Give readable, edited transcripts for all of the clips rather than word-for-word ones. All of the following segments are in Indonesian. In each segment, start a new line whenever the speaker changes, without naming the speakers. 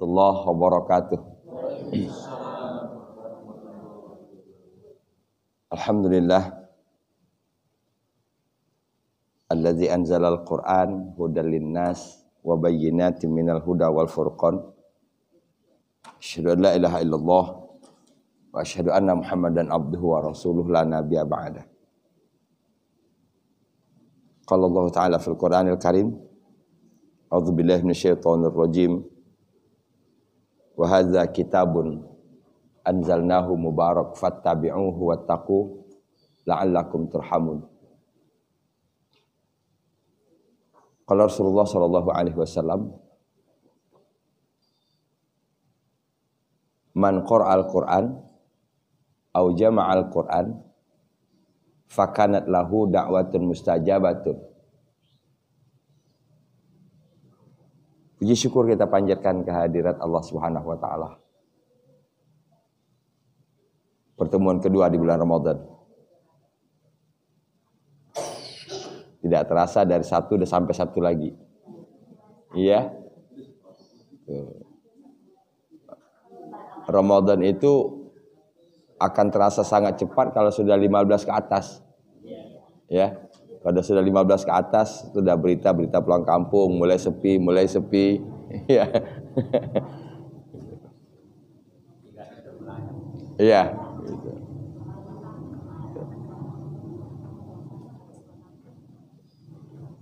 warahmatullahi wabarakatuh. Alhamdulillah allazi anzalal Qur'an hudal linnas wa bayyinatin minal huda wal furqan. Asyhadu an la ilaha illallah wa asyhadu anna Muhammadan abduhu wa rasuluhu la nabiyya ba'da. Qala Allah Ta'ala fil Qur'anil Karim, a'udzu billahi minasyaitonir rajim. Wa hadza kitabun anzalnahu mubarak fattabi'uhu wattaqu la'allakum turhamun. Qala Rasulullah sallallahu alaihi wasallam, man qara'al Qur'an au jama'al Qur'an fakanat lahu da'watun mustajabatun. Puji syukur kita panjatkan kehadirat Allah Subhanahu wa taala. Pertemuan kedua di bulan Ramadan. Tidak terasa dari satu udah sampai satu lagi. Iya. Ramadan itu akan terasa sangat cepat kalau sudah 15 ke atas. Ya. Kalau sudah 15 ke atas, sudah berita-berita pulang kampung, mulai sepi. Ya. Iya.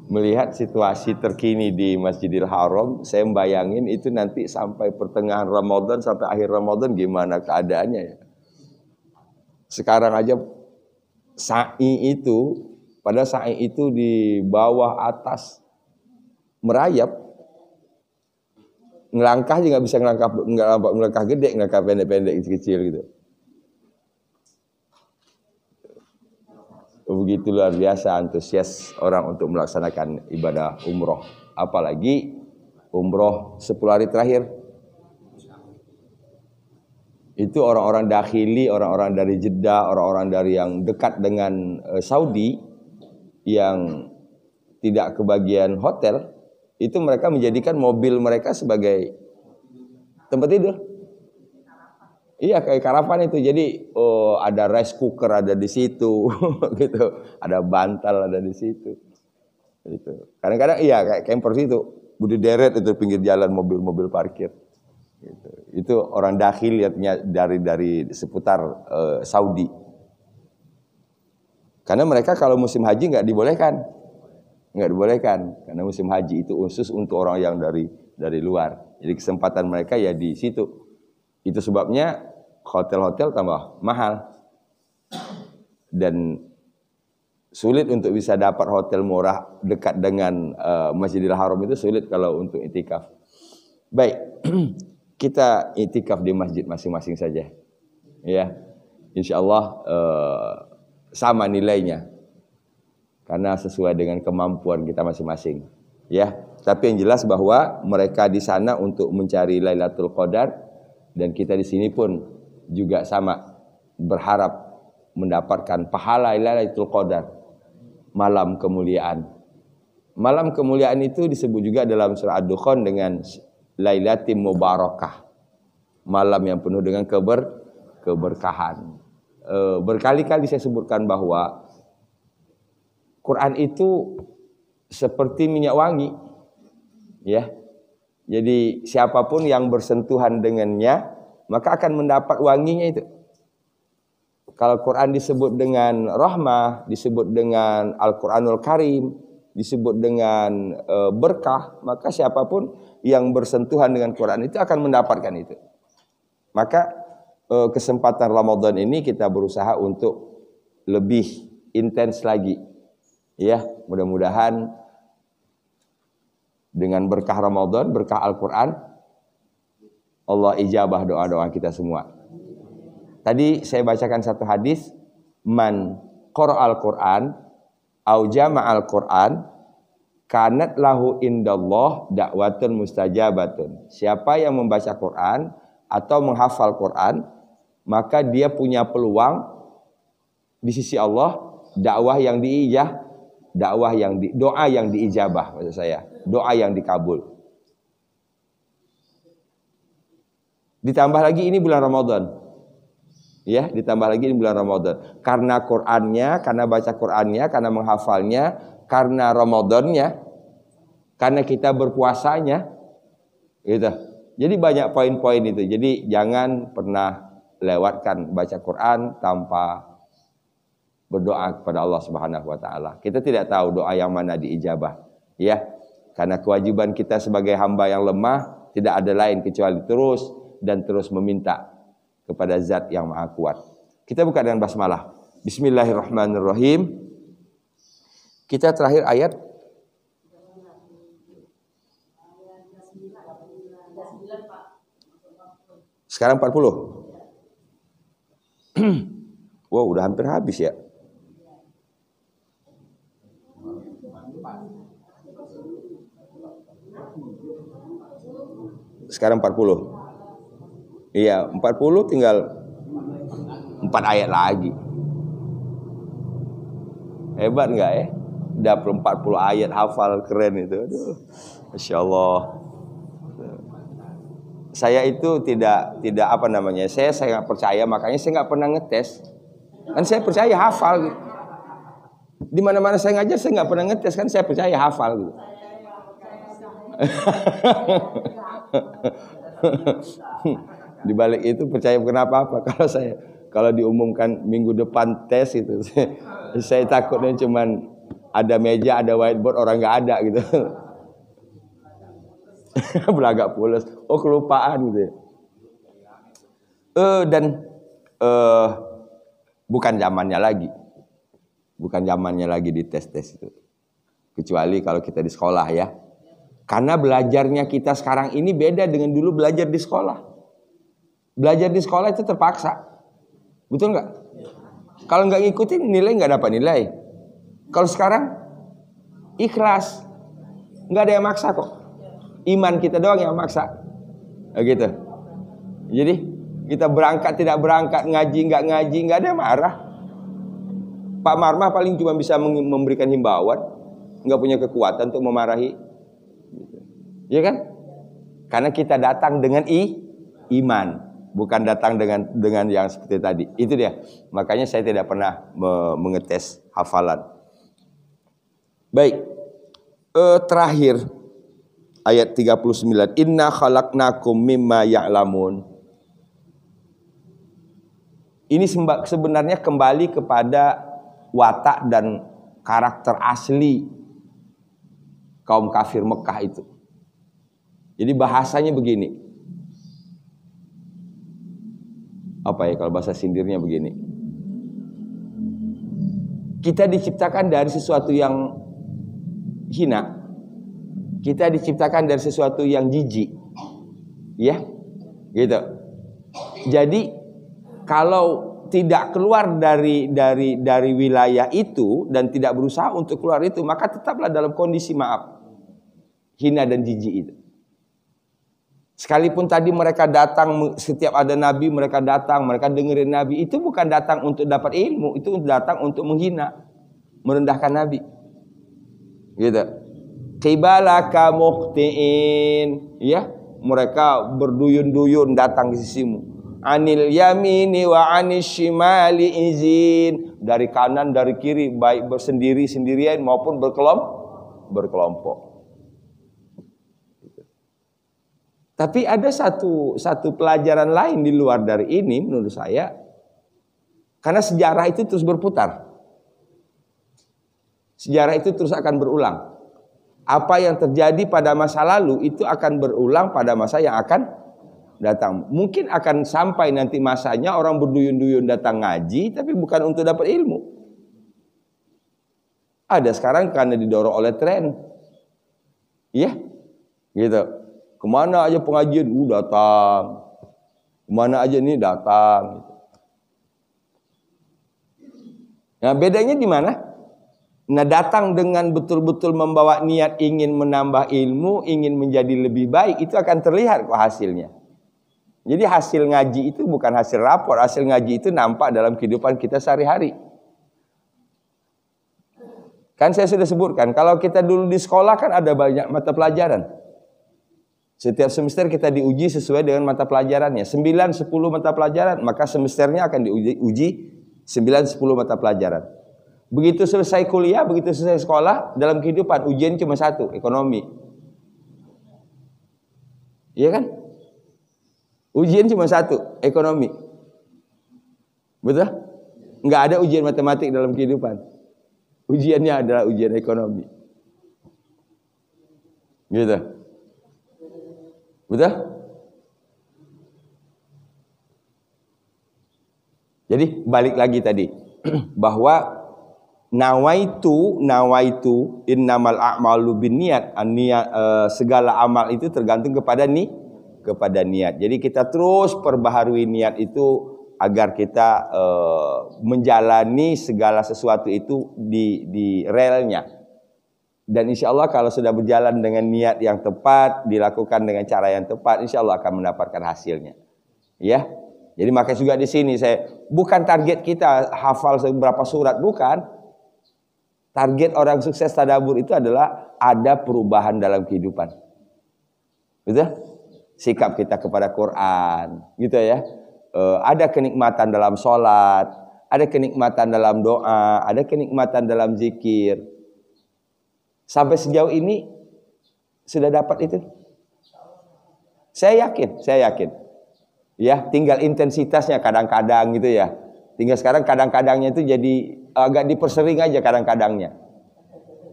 Melihat situasi terkini di Masjidil Haram, saya membayangin itu nanti sampai pertengahan Ramadan, sampai akhir Ramadan gimana keadaannya ya. Sekarang aja sa'i itu, pada sa'i itu di bawah atas merayap, ngelangkah juga bisa ngelangkah gede, ngelangkah pendek-pendek kecil-kecil gitu. Begitu luar biasa antusias orang untuk melaksanakan ibadah umroh. Apalagi umroh 10 hari terakhir. Itu orang-orang dakhili, orang-orang dari Jeddah, orang-orang dari yang dekat dengan Saudi yang tidak kebagian hotel, itu mereka menjadikan mobil mereka sebagai tempat tidur. Iya, kayak karavan itu. Jadi ada rice cooker ada di situ gitu. Ada bantal ada di situ. Gitu. Kadang-kadang iya kayak camper situ. Budi deret itu pinggir jalan mobil-mobil parkir. Gitu. Itu orang dakhil lihatnya dari seputar Saudi. Karena mereka kalau musim haji nggak dibolehkan. Nggak dibolehkan karena musim haji itu khusus untuk orang yang dari luar. Jadi kesempatan mereka ya di situ. Itu sebabnya hotel-hotel tambah mahal. Dan sulit untuk bisa dapat hotel murah dekat dengan Masjidil Haram itu sulit kalau untuk itikaf. Baik, kita itikaf di masjid masing-masing saja. Ya, insyaallah sama nilainya. Karena sesuai dengan kemampuan kita masing-masing. Ya, tapi yang jelas bahwa mereka di sana untuk mencari Lailatul Qadar dan kita di sini pun juga sama berharap mendapatkan pahala Lailatul Qadar, malam kemuliaan. Malam kemuliaan itu disebut juga dalam surah Ad-Dukhan dengan Lailatul Mubarakah, malam yang penuh dengan keberkahan. Berkali-kali saya sebutkan bahwa Quran itu seperti minyak wangi, ya. Jadi siapapun yang bersentuhan dengannya maka akan mendapat wanginya itu. Kalau Quran disebut dengan rahmah, disebut dengan Al-Quranul Karim, disebut dengan berkah, maka siapapun yang bersentuhan dengan Quran itu akan mendapatkan itu. Maka kesempatan Ramadan ini kita berusaha untuk lebih intens lagi. Ya, mudah-mudahan dengan berkah Ramadan, berkah Al-Quran, Allah ijabah doa-doa kita semua. Tadi saya bacakan satu hadis, man qara'al Qur'an au jama'al Qur'an kanat lahu indallah da'watun mustajabatun. Siapa yang membaca Quran atau menghafal Quran, maka dia punya peluang di sisi Allah doa yang diijabah maksud saya, doa yang dikabul. Ditambah lagi ini bulan Ramadan. Ya, ditambah lagi ini bulan Ramadan. Karena Qur'annya, karena baca Qur'annya, karena menghafalnya, karena Ramadannya, karena kita berpuasanya. Gitu. Jadi banyak poin-poin itu. Jadi jangan pernah lewatkan baca Quran tanpa berdoa kepada Allah Subhanahu wa taala. Kita tidak tahu doa yang mana diijabah, ya. Karena kewajiban kita sebagai hamba yang lemah tidak ada lain kecuali terus dan terus meminta kepada Zat yang Maha Kuat. Kita buka dengan basmalah. Bismillahirrahmanirrahim. Kita terakhir ayat sekarang 40. Wow, udah hampir habis ya. Sekarang 40. Iya, 40 tinggal 4 ayat lagi. Hebat enggak ya? Udah 40 ayat hafal, keren itu. Aduh, Masya Allah. Saya itu tidak apa namanya, saya nggak percaya, makanya saya nggak pernah ngetes. Kan saya percaya hafal gitu. Di mana-mana saya ngajar saya nggak pernah ngetes, kan saya percaya hafal gitu. Di balik itu percaya kenapa apa? Kalau diumumkan minggu depan tes itu, saya takutnya cuman ada meja, ada whiteboard, orang nggak ada gitu. Belagak pulas, kelupaan gitu. Bukan zamannya lagi di tes itu. Kecuali kalau kita di sekolah ya. Karena belajarnya kita sekarang ini beda dengan dulu belajar di sekolah. Belajar di sekolah itu terpaksa, betul nggak? Kalau nggak ngikutin nilai nggak dapat nilai. Kalau sekarang ikhlas, nggak ada yang maksa kok. Iman kita doang yang maksa, gitu. Jadi kita berangkat tidak berangkat, ngaji nggak ada yang marah. Pak Marmah paling cuma bisa memberikan himbauan, nggak punya kekuatan untuk memarahi, ya kan? Karena kita datang dengan iman, bukan datang dengan yang seperti tadi. Itu dia. Makanya saya tidak pernah mengetes hafalan. Baik, terakhir. Ayat 39. Inna khalaqnakum mimma ya'lamun. Ini sebenarnya kembali kepada watak dan karakter asli kaum kafir Mekah itu. Jadi bahasanya begini. Apa ya kalau bahasa sindirnya begini? Kita diciptakan dari sesuatu yang hina. Kita diciptakan dari sesuatu yang jijik, ya, gitu. Jadi kalau tidak keluar dari wilayah itu dan tidak berusaha untuk keluar itu, maka tetaplah dalam kondisi hina dan jijik itu. Sekalipun tadi mereka datang, setiap ada nabi mereka datang, mereka dengerin nabi, itu bukan datang untuk dapat ilmu, itu datang untuk menghina, merendahkan nabi, gitu. Qibalaka muqtiin, ya, mereka berduyun-duyun datang ke sisimu. Anil yamini wa anis shimali izin, dari kanan dari kiri, baik bersendiri-sendirian maupun berkelompok. Tapi ada satu pelajaran lain di luar dari ini menurut saya, karena sejarah itu terus berputar. Sejarah itu terus akan berulang. Apa yang terjadi pada masa lalu itu akan berulang pada masa yang akan datang. Mungkin akan sampai nanti masanya orang berduyun-duyun datang ngaji, tapi bukan untuk dapat ilmu. Ada sekarang karena didorong oleh tren. Iya, gitu. Kemana aja pengajian, datang. Kemana aja nih datang. Nah, bedanya di mana? Nah, datang dengan betul-betul membawa niat ingin menambah ilmu, ingin menjadi lebih baik, itu akan terlihat kok hasilnya. Jadi hasil ngaji itu bukan hasil rapor, hasil ngaji itu nampak dalam kehidupan kita sehari-hari. Kan saya sudah sebutkan, kalau kita dulu di sekolah kan ada banyak mata pelajaran. Setiap semester kita diuji sesuai dengan mata pelajarannya. 9, 10 mata pelajaran, maka semesternya akan diuji 9, 10 mata pelajaran. Begitu selesai kuliah, begitu selesai sekolah, dalam kehidupan ujian cuma satu, ekonomi. Iya kan? Ujian cuma satu, ekonomi. Betul? Enggak ada ujian matematik dalam kehidupan. Ujiannya adalah ujian ekonomi. Gitu. Betul? Jadi balik lagi tadi bahwa nawaitu innamal a'malu binniyat, segala amal itu tergantung kepada niat. Jadi kita terus perbaharui niat itu agar kita menjalani segala sesuatu itu di relnya. Dan insya Allah kalau sudah berjalan dengan niat yang tepat, dilakukan dengan cara yang tepat, insya Allah akan mendapatkan hasilnya. Ya, jadi makanya juga di sini saya bukan target kita hafal seberapa surat, bukan. Target orang sukses tadabbur itu adalah ada perubahan dalam kehidupan. Betul? Sikap kita kepada Quran, gitu ya. Ada kenikmatan dalam sholat, ada kenikmatan dalam doa, ada kenikmatan dalam zikir. Sampai sejauh ini sudah dapat itu? Saya yakin. Ya, tinggal intensitasnya kadang-kadang gitu ya. Tinggal sekarang kadang-kadangnya itu jadi agak dipersering aja kadang-kadangnya.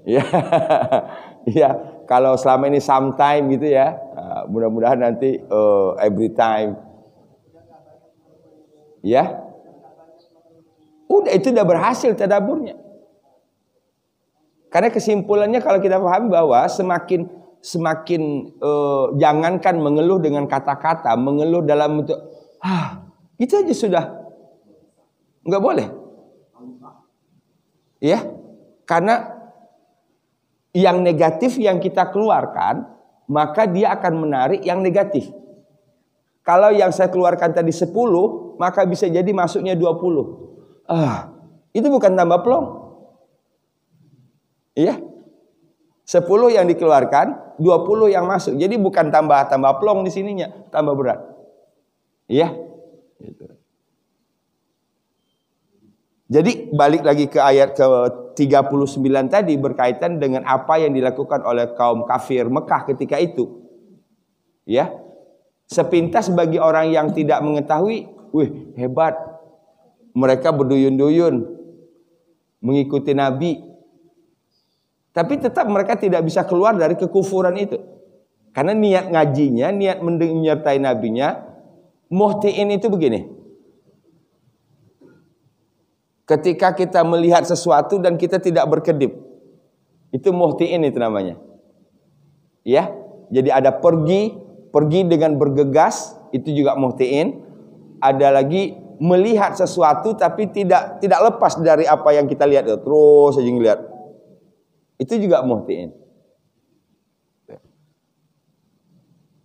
Ya. Ya, kalau selama ini sometime gitu ya. Mudah-mudahan nanti every time. Ya. Itu udah berhasil tadabburnya. Karena kesimpulannya kalau kita pahami bahwa semakin jangankan mengeluh dengan kata-kata, mengeluh dalam bentuk itu aja sudah nggak boleh. Ya, karena yang negatif yang kita keluarkan, maka dia akan menarik yang negatif. Kalau yang saya keluarkan tadi 10, maka bisa jadi masuknya 20. Itu bukan tambah plong. Iya. 10 yang dikeluarkan, 20 yang masuk. Jadi bukan tambah plong di sininya, tambah berat. Iya. Gitu. Jadi balik lagi ke ayat ke-39 tadi berkaitan dengan apa yang dilakukan oleh kaum kafir Mekah ketika itu. Ya. Sepintas bagi orang yang tidak mengetahui, wih, hebat. Mereka berduyun-duyun mengikuti Nabi. Tapi tetap mereka tidak bisa keluar dari kekufuran itu. Karena niat ngajinya, niat menyertai nabinya, muhtiin itu begini. Ketika kita melihat sesuatu dan kita tidak berkedip, itu muhtiin itu namanya. Ya, jadi ada pergi dengan bergegas, itu juga muhtiin. Ada lagi melihat sesuatu tapi tidak lepas dari apa yang kita lihat, terus saja ngelihat. Itu juga muhtiin.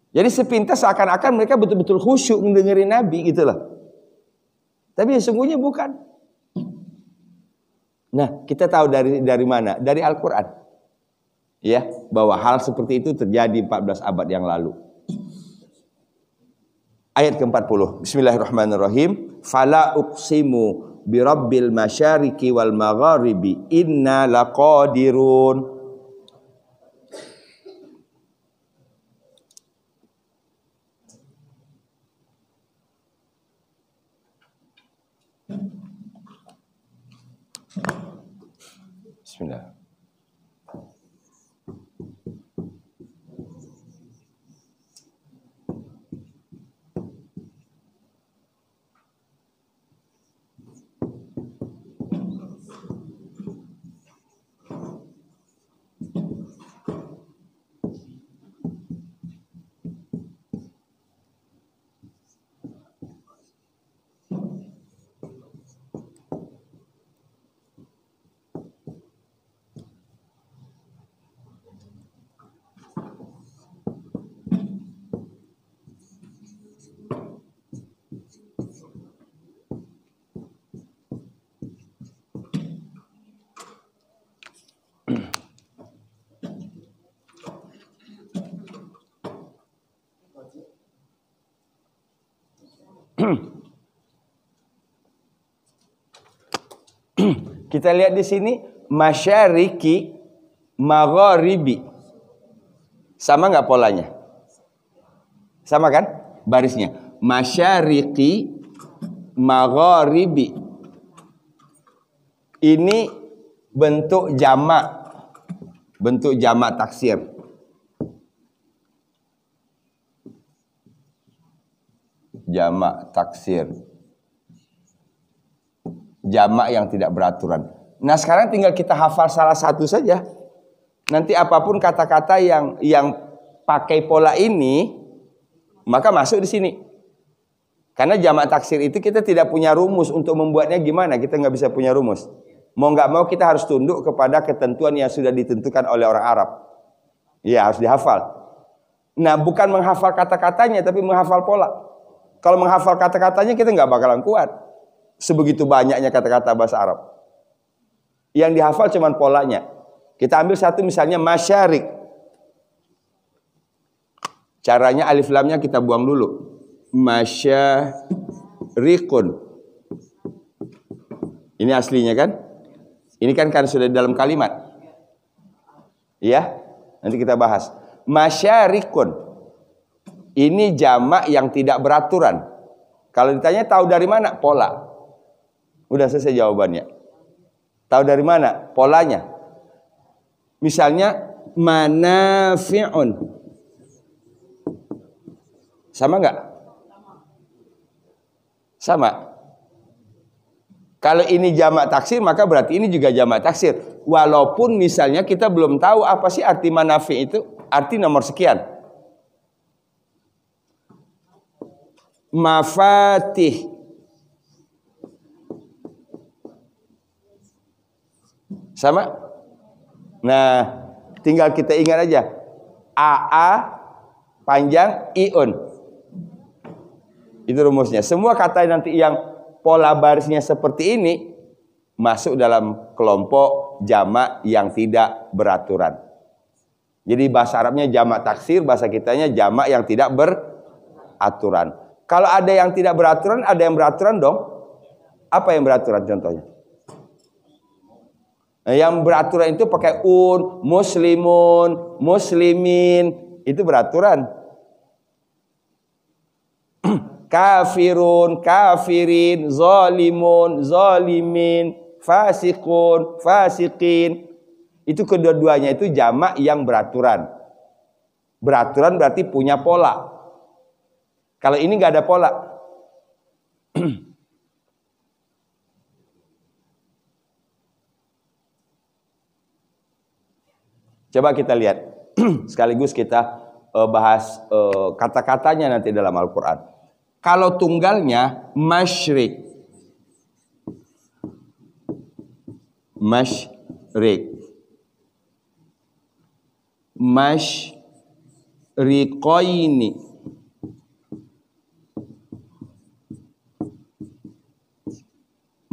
Jadi sepintas seakan-akan mereka betul-betul khusyuk mendengarin Nabi gitu loh. Tapi sesungguhnya bukan. Nah, kita tahu dari mana? Dari Al-Quran. Ya, bahwa hal seperti itu terjadi 14 abad yang lalu. Ayat ke-40. Bismillahirrahmanirrahim. Fala uqsimu birabbil masyariki wal magharibi inna laqadirun. Bismillah. Kita lihat di sini masyariki, magharibi. Sama nggak polanya? Sama kan? Barisnya. Masyariki, magharibi. Ini bentuk jamak. Bentuk jamak taksir. Jamak taksir. Jamak yang tidak beraturan. Nah, sekarang tinggal kita hafal salah satu saja. Nanti apapun kata-kata yang pakai pola ini, maka masuk di sini. Karena jamak taksir itu kita tidak punya rumus untuk membuatnya gimana. Kita nggak bisa punya rumus. Mau nggak mau kita harus tunduk kepada ketentuan yang sudah ditentukan oleh orang Arab. Ya, harus dihafal. Nah, bukan menghafal kata-katanya, tapi menghafal pola. Kalau menghafal kata-katanya kita nggak bakalan kuat. Sebegitu banyaknya kata-kata bahasa Arab. Yang dihafal cuma polanya. Kita ambil satu misalnya masyarik. Caranya alif lamnya kita buang dulu. Masyarikun. Ini aslinya kan? Ini kan sudah di dalam kalimat. Ya, nanti kita bahas. Masyarikun. Ini jamak yang tidak beraturan. Kalau ditanya tahu dari mana? Pola. Udah selesai jawabannya. Tahu dari mana? Polanya. Misalnya manafi'un. Sama enggak? Sama. Kalau ini jamak taksir, maka berarti ini juga jamak taksir. Walaupun misalnya kita belum tahu apa sih arti manafi' itu. Arti nomor sekian. Mafatih. Sama? Nah, tinggal kita ingat aja. AA panjang iun. Itu rumusnya. Semua kata nanti yang pola barisnya seperti ini masuk dalam kelompok jamak yang tidak beraturan. Jadi bahasa Arabnya jamak taksir, bahasa kitanya jamak yang tidak beraturan. Kalau ada yang tidak beraturan, ada yang beraturan dong. Apa yang beraturan contohnya? Nah, yang beraturan itu pakai muslimun, muslimin, itu beraturan. Kafirun, kafirin, zalimun, zalimin, fasikun, fasikin. Itu kedua-duanya itu jamak yang beraturan. Beraturan berarti punya pola. Kalau ini nggak ada pola. Coba kita lihat. Sekaligus kita bahas kata-katanya nanti dalam Al-Quran. Kalau tunggalnya masyrik. Masyrik. Masyriqaini.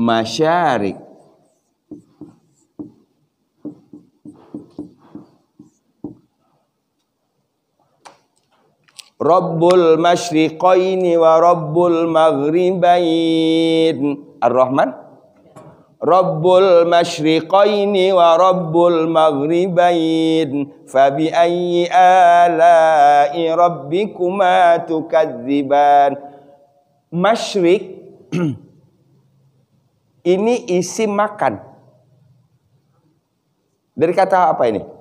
Masyarik. Rabbul masyriqaini wa rabbul maghribain. Ar-Rahman. Rabbul masyriqaini wa rabbul maghribain. Fabi ayyi ala'i rabbikuma tukadziban. Masyrik ini isim makan. Dari kata apa ini?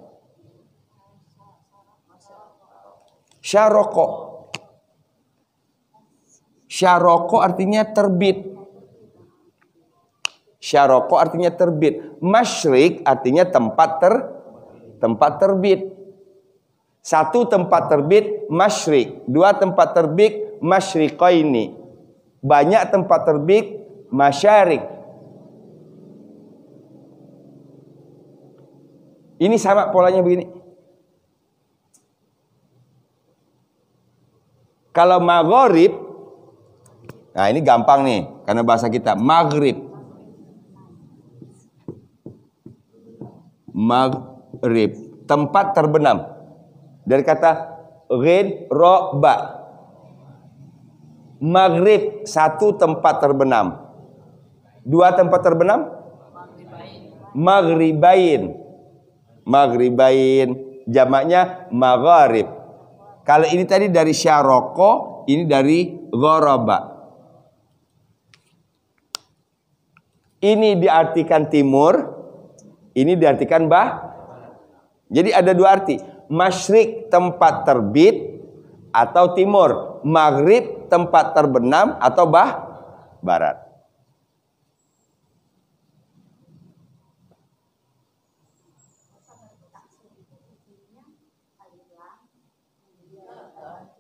Syaroko. Syaroko artinya terbit. Syaroko artinya terbit. Masyrik artinya tempat terbit. Satu tempat terbit masyrik. Dua tempat terbit masyriqaini. Banyak tempat terbit masyarik. Ini sama polanya begini. Kalau maghrib, nah ini gampang nih, karena bahasa kita maghrib. Maghrib, tempat terbenam. Dari kata ghid, ro, ba. Maghrib, satu tempat terbenam. Dua tempat terbenam? Maghribain. Maghribain. Jamaknya magharib. Kalau ini tadi dari syaroko, ini dari gharaba. Ini diartikan timur, ini diartikan Jadi ada dua arti. Masyrik, tempat terbit atau timur. Maghrib, tempat terbenam atau barat.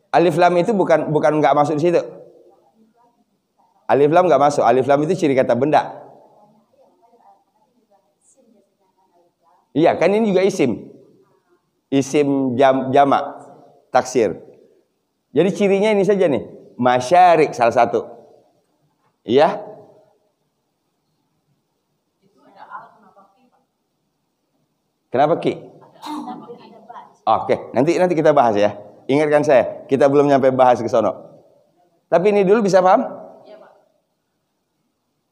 Alif lam itu bukan nggak masuk di situ. Alif lam nggak masuk. Alif lam itu ciri kata benda. Iya, kan ini juga isim. Isim jamak taksir. Jadi cirinya ini saja nih. Masyarik salah satu. Iya. Kenapa ki? Oke, nanti kita bahas ya. Ingatkan saya, kita belum nyampe bahas ke sono. Tapi ini dulu bisa paham?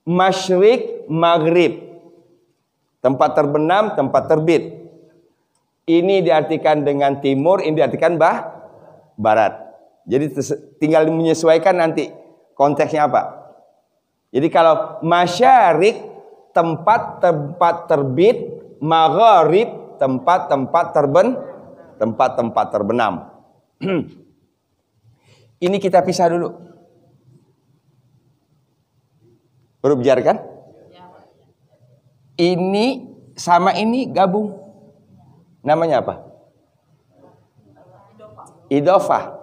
Masyrik, maghrib. Tempat terbenam, tempat terbit. Ini diartikan dengan timur, ini diartikan barat. Jadi tinggal menyesuaikan nanti konteksnya apa. Jadi kalau masyarik, tempat-tempat terbit, maghrib, tempat-tempat terbenam. Ini kita pisah dulu. Huruf jar kan? Ini sama ini gabung. Namanya apa? Idofah.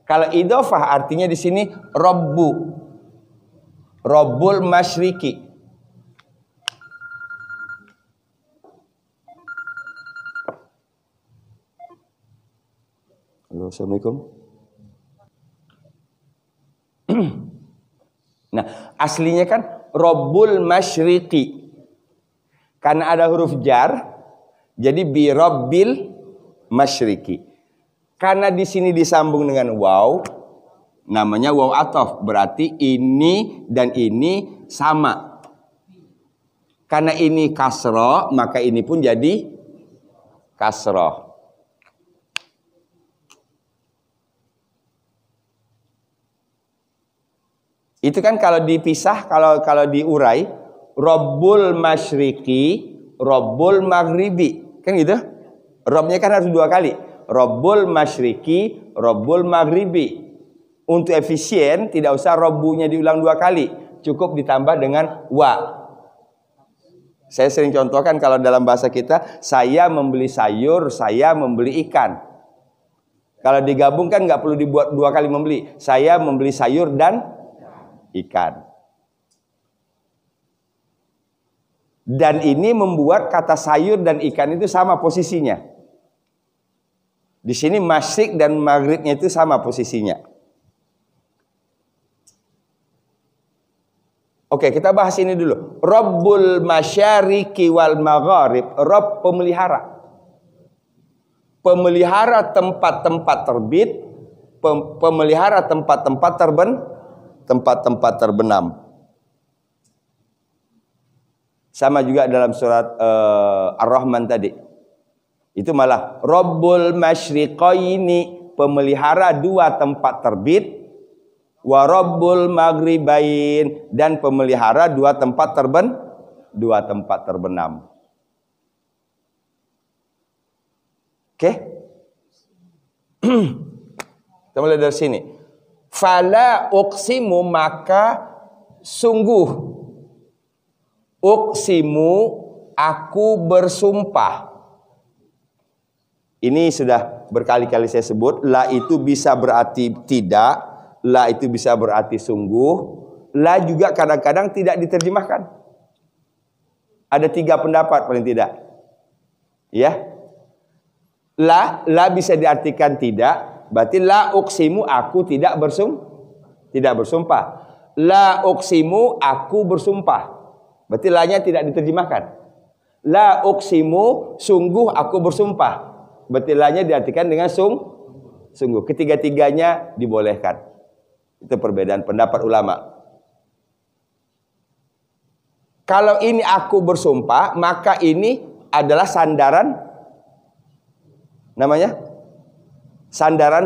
Kalau idofah artinya di sini Rabbu. Rabbul Masyriki. Halo, assalamualaikum. Nah, aslinya kan Rabbul Masyriki. Karena ada huruf jar, jadi bi Rabbil Masyriki. Karena di sini disambung dengan waw, namanya waw ataf, berarti ini dan ini sama. Karena ini kasroh, maka ini pun jadi kasroh. Itu kan kalau dipisah, kalau diurai, Rabbul Masyriki, Rabbul Maghribi, kan gitu? Robnya kan harus dua kali. Rabbul Masyriki, Rabbul Maghribi. Untuk efisien, tidak usah Rabbunya diulang dua kali, cukup ditambah dengan wa. Saya sering contohkan kalau dalam bahasa kita, saya membeli sayur, saya membeli ikan. Kalau digabungkan nggak perlu dibuat dua kali membeli. Saya membeli sayur dan ikan. Dan ini membuat kata sayur dan ikan itu sama posisinya. Di sini masyrik dan maghribnya itu sama posisinya. Oke, kita bahas ini dulu. Rabbul masyariki wal magharib, Rabb pemelihara. Pemelihara tempat-tempat terbit, pemelihara tempat-tempat terbenam. Sama juga dalam surat Ar-Rahman tadi. Itu malah Rabbul masyriqaini, pemelihara dua tempat terbit, wa Rabbul maghribain, dan pemelihara dua tempat terbenam. Oke? Kita mulai dari sini. Fala uqsimu, maka sungguh, uqsimu, aku bersumpah. Ini sudah berkali-kali saya sebut. La itu bisa berarti tidak, la itu bisa berarti sungguh, la juga kadang-kadang tidak diterjemahkan. Ada 3 pendapat paling tidak. Ya. La bisa diartikan tidak. Berarti la uqsimu, aku tidak bersumpah. La uqsimu, aku bersumpah. Berarti la-nya tidak diterjemahkan. La uqsimu, sungguh aku bersumpah. Berarti la-nya diartikan dengan sungguh. Ketiga-tiganya dibolehkan. Itu perbedaan pendapat ulama. Kalau ini aku bersumpah, maka ini adalah sandaran, namanya sandaran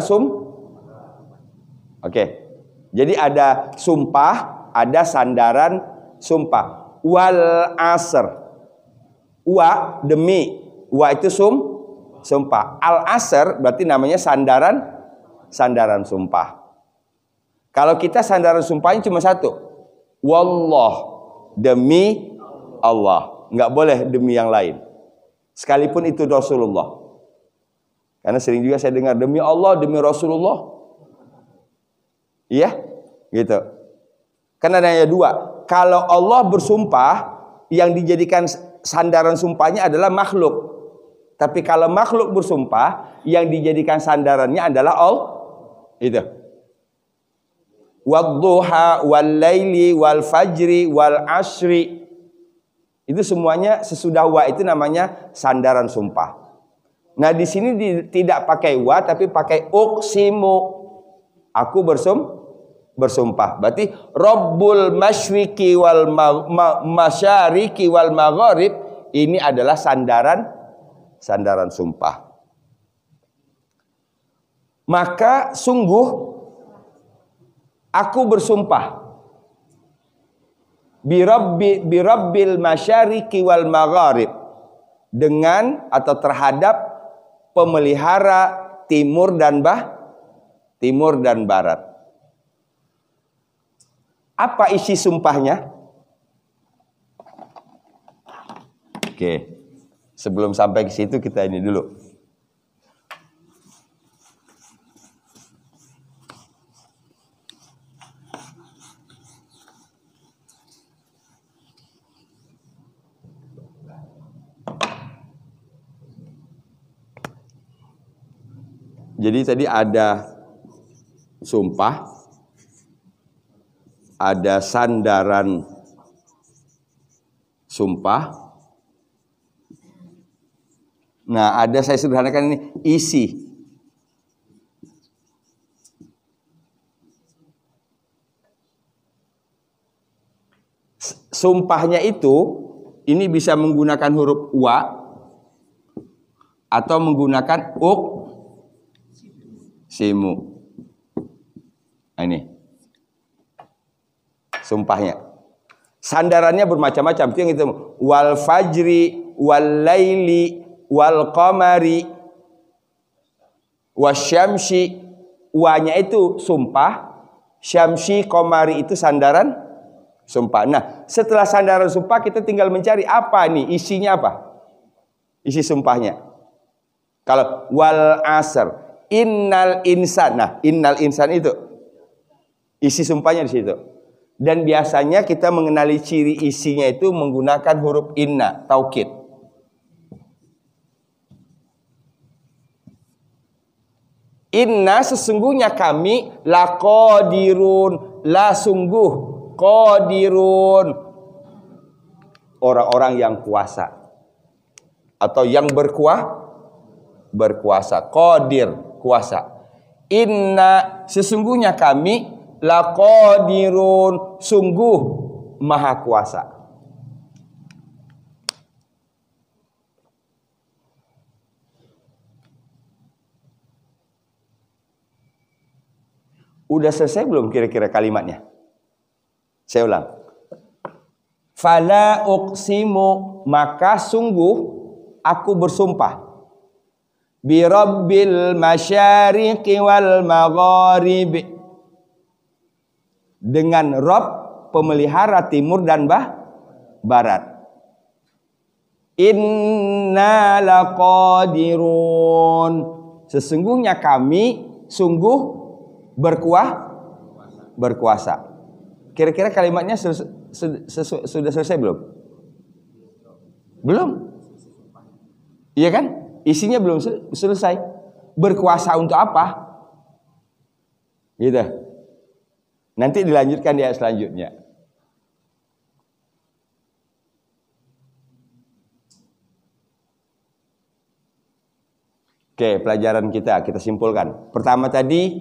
Oke. Jadi ada sumpah, ada sandaran sumpah. Wal asr. Wa demi. Wa itu sumpah. Al asr berarti namanya sandaran sumpah. Kalau kita sandaran sumpahnya cuma satu. Wallah. Demi Allah, nggak boleh demi yang lain, sekalipun itu Rasulullah. Karena sering juga saya dengar demi Allah, demi Rasulullah, iya, gitu. Karena ada dua. Kalau Allah bersumpah, yang dijadikan sandaran sumpahnya adalah makhluk. Tapi kalau makhluk bersumpah, yang dijadikan sandarannya adalah Allah. Itu. Wadduha wal laili wal fajri wal asri. Itu semuanya sesudah wa itu namanya sandaran sumpah. Nah, di sini tidak pakai wa tapi pakai uqsimu. Aku bersumpah. Berarti Rabbul masyriqi wal masyariqi wal magharib, ini adalah sandaran sumpah. Maka sungguh aku bersumpah birabbil masyariqi wal magharib, dengan atau terhadap pemelihara timur dan barat. Apa isi sumpahnya? Oke. Sebelum sampai ke situ kita ini dulu. Jadi tadi ada sumpah, ada sandaran sumpah. Nah, ada, saya sederhanakan ini, isi. Sumpahnya itu, ini bisa menggunakan huruf wa atau menggunakan simu. Nah, ini sumpahnya. Sandarannya bermacam-macam. Itu yang itu wal fajri wal laili wal qamari wasyamsi. Wa-nya itu sumpah, syamsi qamari itu sandaran sumpah. Nah, setelah sandaran sumpah kita tinggal mencari apa nih isinya, apa isi sumpahnya. Kalau wal asr, innal insan. Nah, innal insan itu isi sumpahnya di situ. Dan biasanya kita mengenali ciri isinya itu menggunakan huruf inna, taukid. Inna, sesungguhnya kami, la qadirun, la sungguh, qadirun, orang-orang yang kuasa atau yang berkuasa. Qadir, kuasa. Inna, sesungguhnya kami, la qadirun, sungguh maha kuasa. Udah selesai belum kira-kira kalimatnya? Saya ulang. Fala uqsimu, maka sungguh aku bersumpah. Birabbil masyariqi wal magharib, dengan Rabb pemelihara timur dan barat. Inna laqadirun, sesungguhnya kami sungguh berkuasa. Kira-kira kalimatnya sudah selesai belum? Belum. Iya kan? Isinya belum selesai. Berkuasa untuk apa? Gitu. Nanti dilanjutkan di ayat selanjutnya. Oke, pelajaran kita simpulkan. Pertama tadi,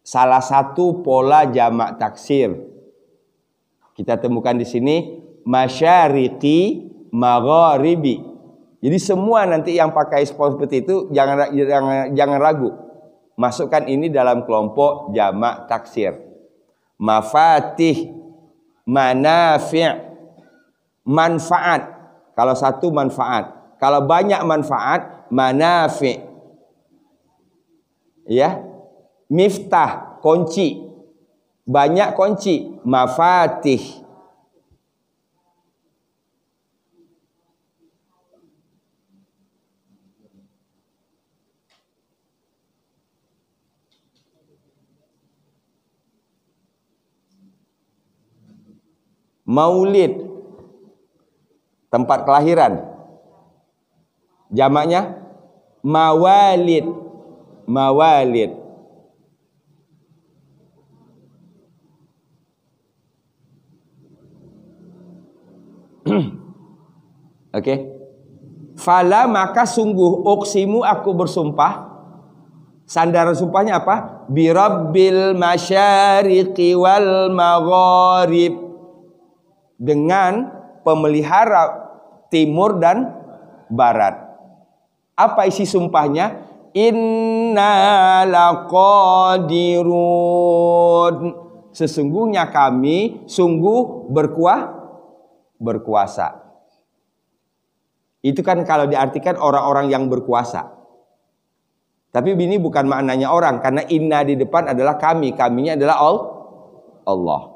salah satu pola jamak taksir. Kita temukan di sini masyariqi magharibi. Jadi semua nanti yang pakai sponsor seperti itu jangan ragu. Masukkan ini dalam kelompok jamak taksir. Mafatih, manafi', manfaat. Kalau satu manfaat, kalau banyak manfaat, manafi'. Ya. Miftah, kunci. Banyak kunci, mafatih. Maulid, tempat kelahiran. Jamaknya mawalid. Mawalid. Oke. Fala maka sungguh uksimu aku bersumpah. Sandaran sumpahnya apa? Birabbil masyariqi wal magharib. Dengan pemelihara timur dan barat. Apa isi sumpahnya? Inna laqadirun. Sesungguhnya kami sungguh berkuasa. Itu kan kalau diartikan orang-orang yang berkuasa. Tapi ini bukan maknanya orang, karena inna di depan adalah kami, kaminya adalah Allah.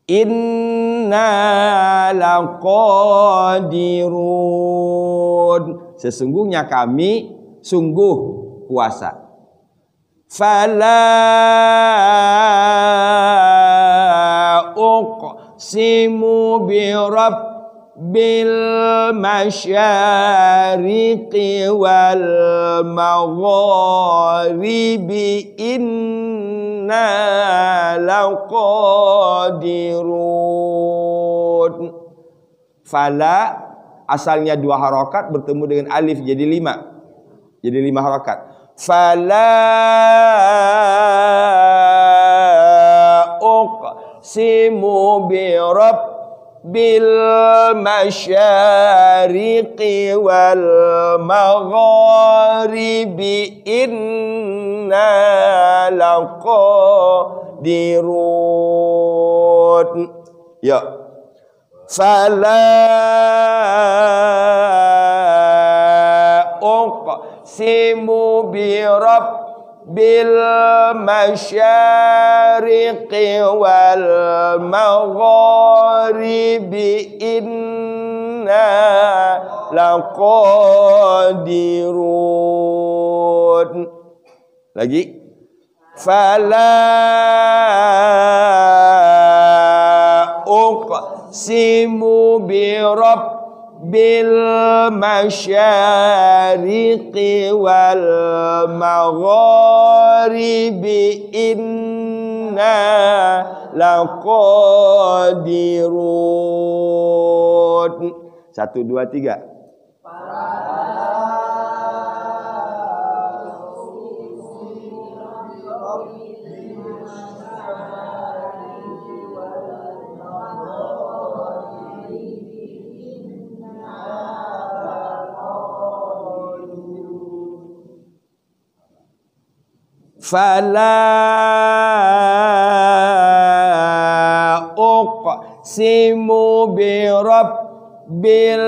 Inna laqadirun. Sesungguhnya kami sungguh kuasa. Fala uqsimu birabbil masyariqi wal magharibi inna laqadirun. Fala asalnya 2 harakat bertemu dengan alif jadi 5. Jadi 5 harakat. Fala uqsimu birabbil masyariqi wal magharibi inna laqadirun. Ya. Fala uqsimu birabbil masyariqi wal magharibi inna laqadirun. Lagi. Fala uqsimu birabbil masyariqi wal magharibi inna laqadirun. 1, 2, 3. Fala uqsimu birabbil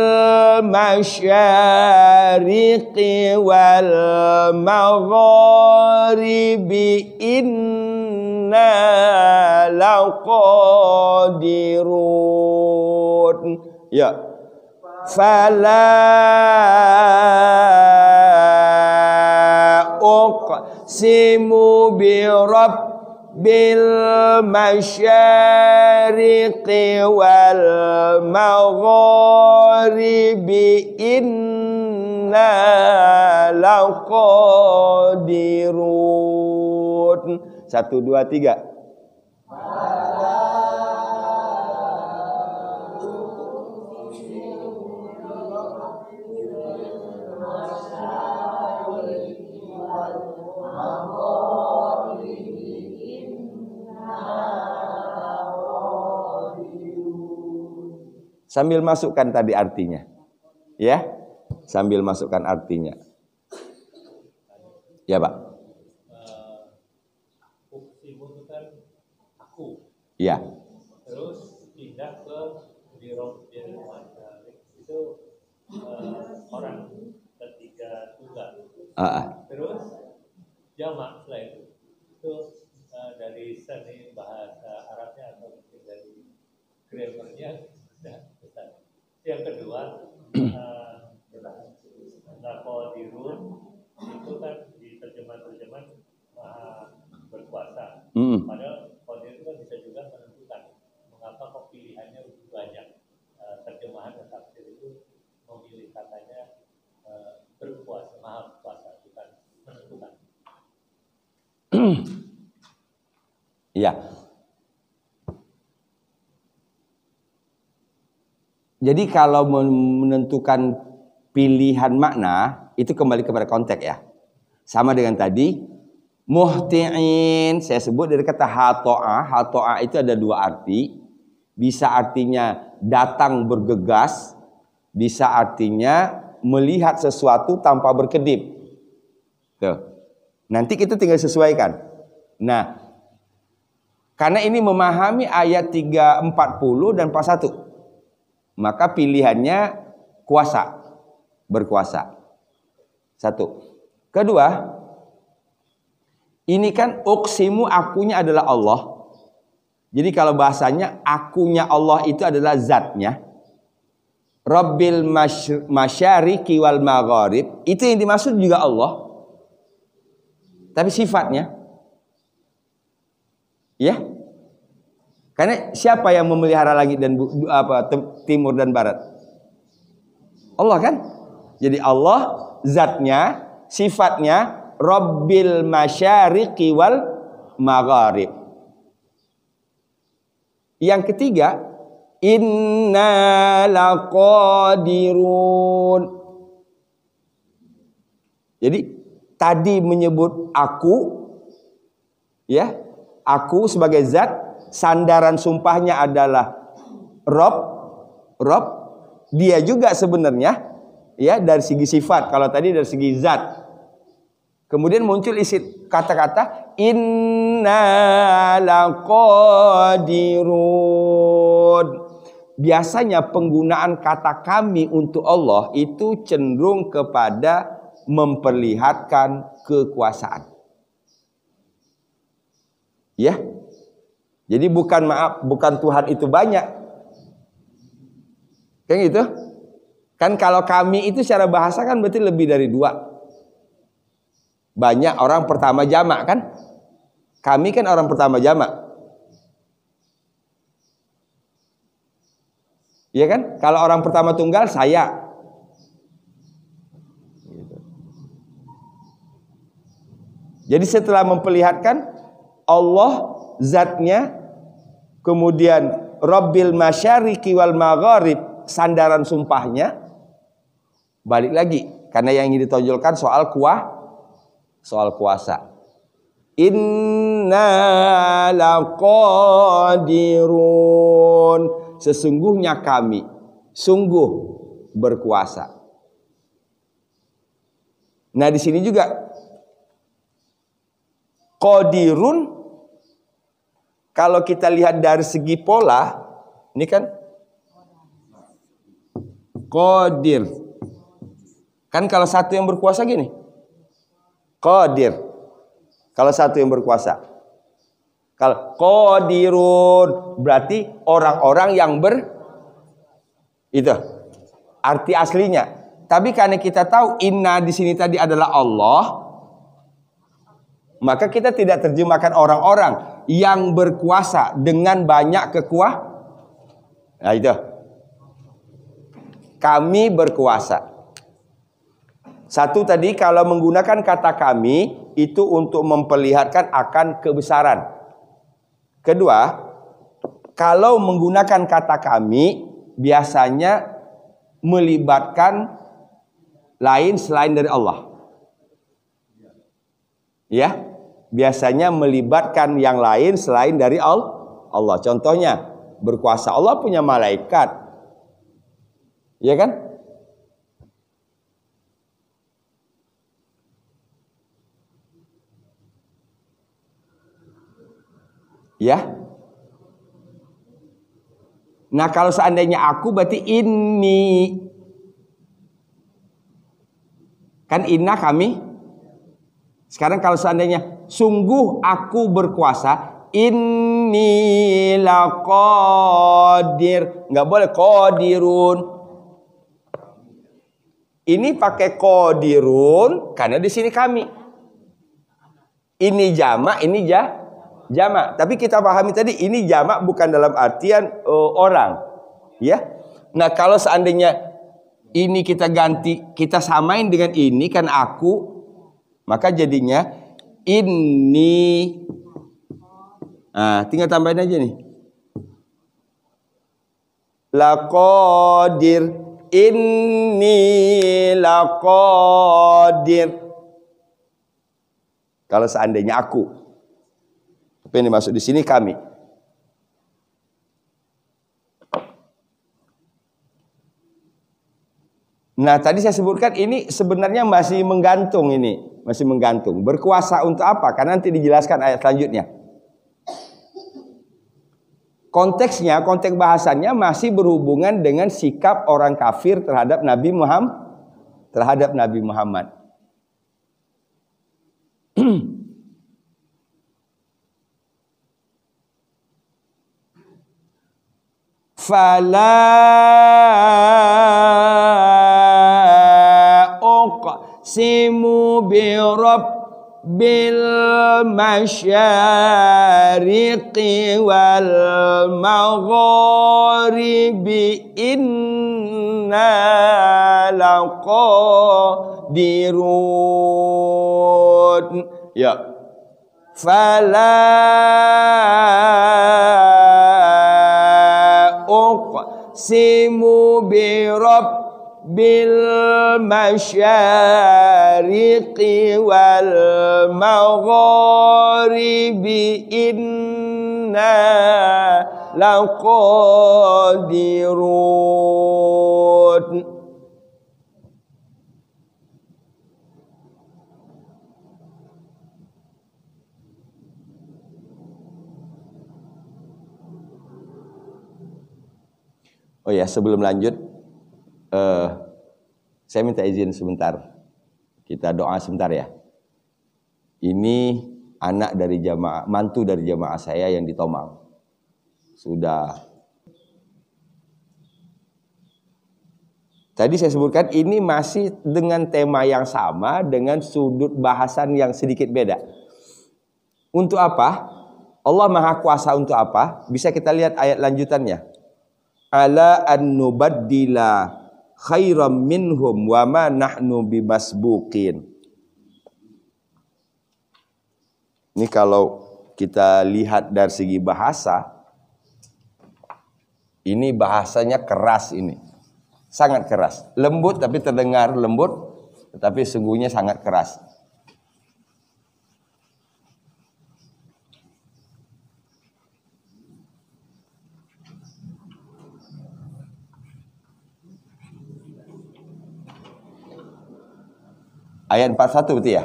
masyariqi wal magharibi inna laqadirun. Ya. Fala uqsimu birabbil masyariqi wal magharibi inna laqadirun. 1, 2, 3. Sambil masukkan tadi artinya. Ya, sambil masukkan artinya. Ya, Pak.
Uksimu itu kan aku.
Ya.
Terus pindah ke dirobbil masyalik itu orang ketiga tunggal. Terus jamak setelah itu dari seni bahasa Arabnya atau mungkin dari grammarnya sudah besar. Yang kedua Qadirun itu kan di terjemahan maha berkuasa. Padahal Qadir itu kan bisa juga menentukan mengapa kok pilihannya banyak. Terjemahan dan tafsir itu memilih katanya berkuasa, maha berkuasa, bukan menentukan.
Iya. Jadi kalau menentukan pilihan makna itu kembali kepada konteks ya. Sama dengan tadi muhti'in, saya sebut dari kata hato'a. Hato'a itu ada dua arti. Bisa artinya datang bergegas, bisa artinya melihat sesuatu tanpa berkedip. Tuh. Nanti kita tinggal sesuaikan. Nah, karena ini memahami ayat 340 dan 41. Maka pilihannya kuasa, berkuasa. Satu. Kedua, ini kan uksimu, akunya adalah Allah. Jadi kalau bahasanya akunya Allah itu adalah zatnya. Rabbil masyariqi wal magharib, itu yang dimaksud juga Allah. Tapi sifatnya, ya. Karena siapa yang memelihara langit dan timur dan barat? Allah kan? Jadi Allah zatnya, sifatnya Rabbil masyariqi wal magharib. Yang ketiga, inna laqadirun. Jadi tadi menyebut aku, ya, aku sebagai zat. Sandaran sumpahnya adalah Rob. Dia juga sebenarnya, ya, dari segi sifat. Kalau tadi dari segi zat. Kemudian muncul isi kata-kata inna laqadirun. Biasanya penggunaan kata kami untuk Allah itu cenderung kepada memperlihatkan kekuasaan. Ya. Jadi bukan Tuhan itu banyak. Kan gitu? Kan kalau kami itu secara bahasa kan berarti lebih dari dua. Banyak orang pertama jamak kan? Kami kan orang pertama jamak. Iya kan? Kalau orang pertama tunggal saya. Jadi setelah memperlihatkan Allah zatnya, kemudian Rabbil masyariqi wal magharib, sandaran sumpahnya, balik lagi karena yang ingin ditonjolkan soal kuasa. Inna laqadirun, sesungguhnya kami sungguh berkuasa. Nah, di sini juga qadirun. Kalau kita lihat dari segi pola, ini kan qadir. Kan kalau satu yang berkuasa gini, qadir. Kalau satu yang berkuasa. Kalau qadirun berarti orang-orang yang itu arti aslinya. Tapi karena kita tahu inna di sini tadi adalah Allah, maka kita tidak terjemahkan orang-orang yang berkuasa dengan banyak kekuatan. Nah itu. Kami berkuasa. Satu tadi kalau menggunakan kata kami itu untuk memperlihatkan akan kebesaran. Kedua, kalau menggunakan kata kami biasanya melibatkan lain selain dari Allah. Ya. Biasanya melibatkan yang lain selain dari Allah. Contohnya berkuasa, Allah punya malaikat. Ya kan? Ya. Nah, kalau seandainya aku berarti ini. Kan inna kami. Sekarang kalau seandainya sungguh aku berkuasa, inni laqadir. Enggak boleh qadirun. Ini pakai qadirun karena di sini kami. Ini jamak, ini jamak. Tapi kita pahami tadi ini jamak bukan dalam artian orang. Ya. Nah, kalau seandainya ini kita ganti, kita samain dengan ini kan aku, maka jadinya ini. Nah, tinggal tambahin aja nih. Laqadir, inni laqadir. Kalau seandainya aku, apa yang dimaksud di sini kami. Nah, tadi saya sebutkan ini sebenarnya masih menggantung ini, masih menggantung. Berkuasa untuk apa? Karena nanti dijelaskan ayat selanjutnya. Konteksnya, konteks bahasannya masih berhubungan dengan sikap orang kafir terhadap Nabi Muhammad. Fala uqsimu bi rabbil masyariqi wal magharibi inna laqadirun. Ya. Fala uqsimu bi rabbil masyariqi wal magharibi inna laqadirun. Oh ya, sebelum lanjut, saya minta izin sebentar. Kita doa sebentar ya. Ini anak dari jamaah, mantu dari jamaah saya yang di Tomang. Sudah. Tadi saya sebutkan ini masih dengan tema yang sama, dengan sudut bahasan yang sedikit beda. Untuk apa? Allah Maha Kuasa untuk apa? Bisa kita lihat ayat lanjutannya. Ala an nubaddila khairam minhum wa ma nahnu bimasbuqin. Ini kalau kita lihat dari segi bahasa, ini bahasanya keras ini. Sangat keras. Lembut tapi terdengar lembut, tetapi sungguhnya sangat keras. Ayat 41 betul ya?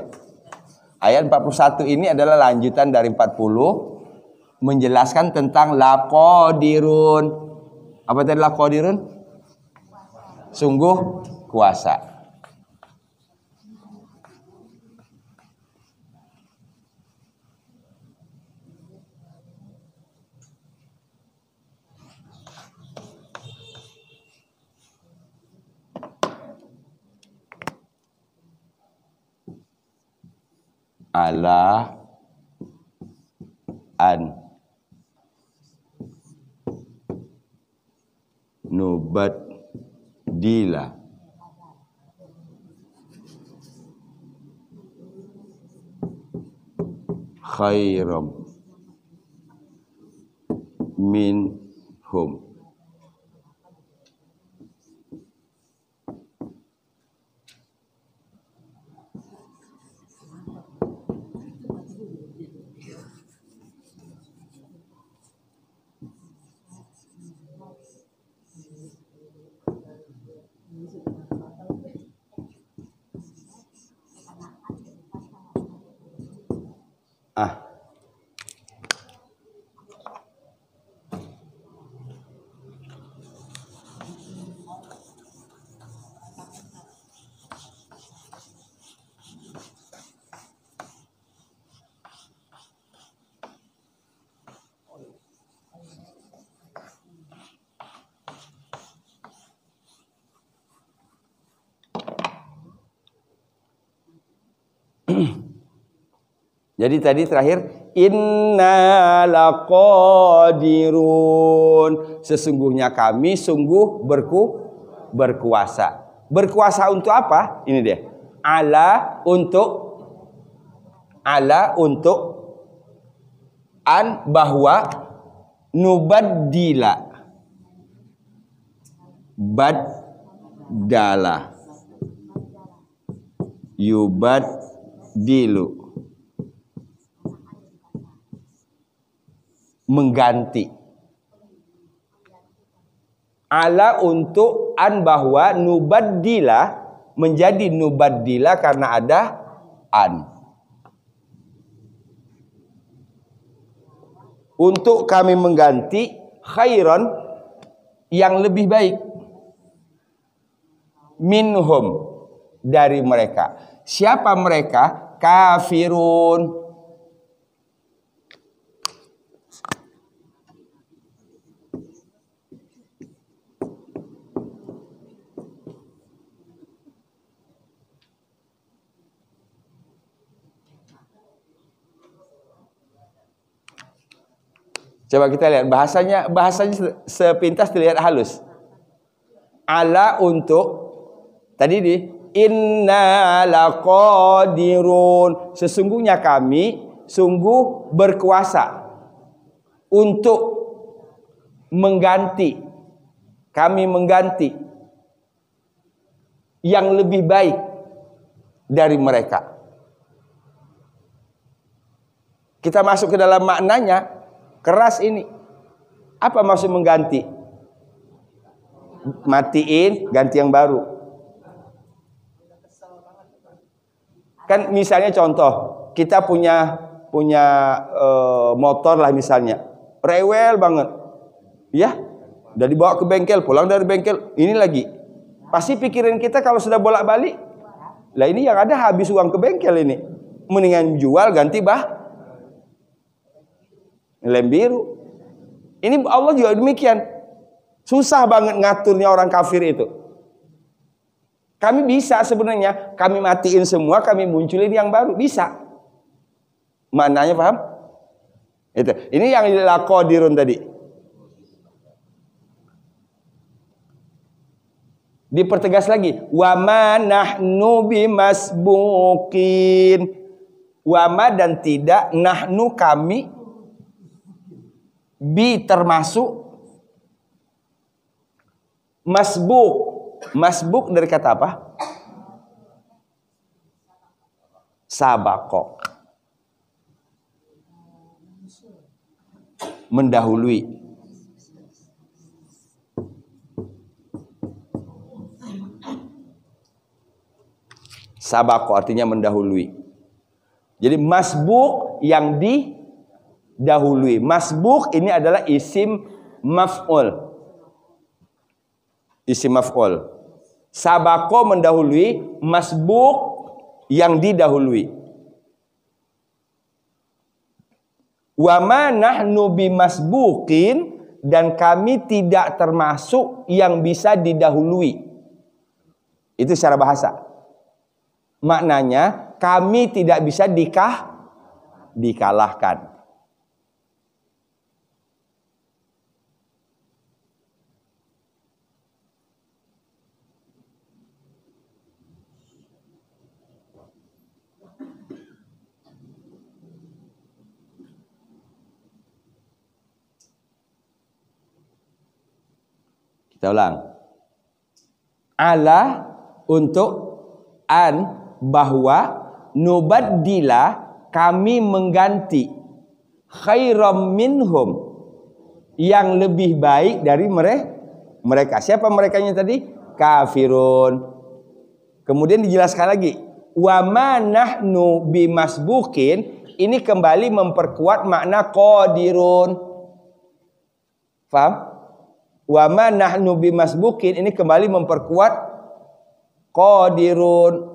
Ayat 41 ini adalah lanjutan dari 40 menjelaskan tentang laqadirun. Apa tadi laqadirun? Sungguh kuasa. Ala an nubaddila khairam minhum. Jadi tadi terakhir inna laqadirun. Sesungguhnya kami sungguh berkuasa. Berkuasa untuk apa? Ini dia. Ala untuk an bahwa nubaddila baddala yubaddilu mengganti. Ala untuk an bahwa nubaddila menjadi nubaddila karena ada an. Untuk kami mengganti khairan yang lebih baik minhum dari mereka. Siapa mereka? Kafirun. Coba kita lihat bahasanya sepintas terlihat halus. Ala untuk tadi di inna laqadirun. Sesungguhnya kami sungguh berkuasa untuk mengganti. Kami mengganti yang lebih baik dari mereka. Kita masuk ke dalam maknanya. Keras ini. Apa maksud mengganti? Matiin, ganti yang baru. Kan misalnya contoh, kita punya motor lah misalnya. Rewel banget. Ya, udah dibawa ke bengkel, pulang dari bengkel, ini lagi. Pasti pikiran kita kalau sudah bolak-balik, lah ini yang ada habis uang ke bengkel ini. Mendingan jual ganti lem biru. Ini Allah juga demikian. Susah banget ngaturnya orang kafir itu. Kami bisa sebenarnya, kami matiin semua, kami munculin yang baru, bisa. Maknanya paham? Itu. Ini yang laqadirun tadi. Dipertegas lagi, wa ma nahnu bimasbuqin. Wa ma dan tidak nahnu kami termasuk masbuk. Masbuk dari kata apa? Sabako. Mendahului. Sabako artinya mendahului. Jadi masbuk yang dahului. Masbuk ini adalah isim maf'ul. Isim maf'ul. Sabako mendahului, masbuk yang didahului. Wa ma nahnu bimasbuqin, dan kami tidak termasuk yang bisa didahului. Itu secara bahasa. Maknanya kami tidak bisa dikalahkan. Kita ulang. Ala untuk an bahwa nubaddila kami mengganti khairam minhum yang lebih baik dari mereka. Siapa merekanya tadi? Kafirun. Kemudian dijelaskan lagi, wa ma nahnu bimasbuqin, ini kembali memperkuat makna qadirun. Paham? Wa ma nahnu bimasbuqin ini kembali memperkuat qadirun.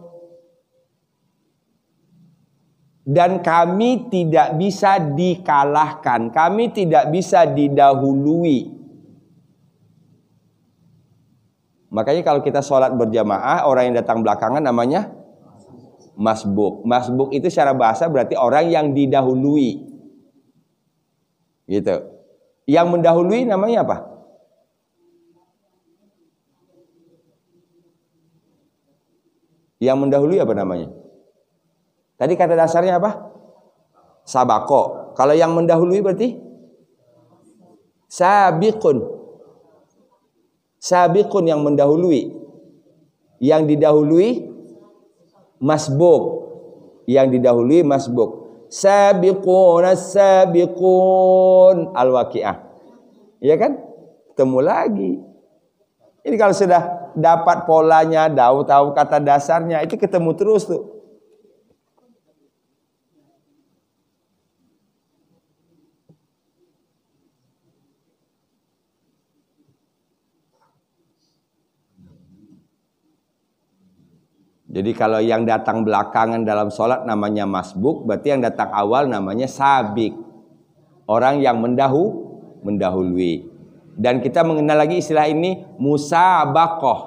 Dan kami tidak bisa dikalahkan, kami tidak bisa didahului. Makanya kalau kita sholat berjamaah, orang yang datang belakangan namanya masbuk. Masbuk itu secara bahasa berarti orang yang didahului. Gitu. Yang mendahului namanya apa? Yang mendahului apa namanya? Tadi kata dasarnya apa? Sabako. Kalau yang mendahului berarti sabiqun. Sabiqun yang mendahului. Yang didahului masbuk. Yang didahului masbuk. Sabiqun as-sabiqun al-waqi'ah. Iya kan? Ketemu lagi. Ini kalau sudah dapat polanya, tahu kata dasarnya, itu ketemu terus tuh. Jadi kalau yang datang belakangan dalam sholat namanya masbuk, berarti yang datang awal namanya sabik. Orang yang mendahului. Dan kita mengenal lagi istilah ini musabakoh.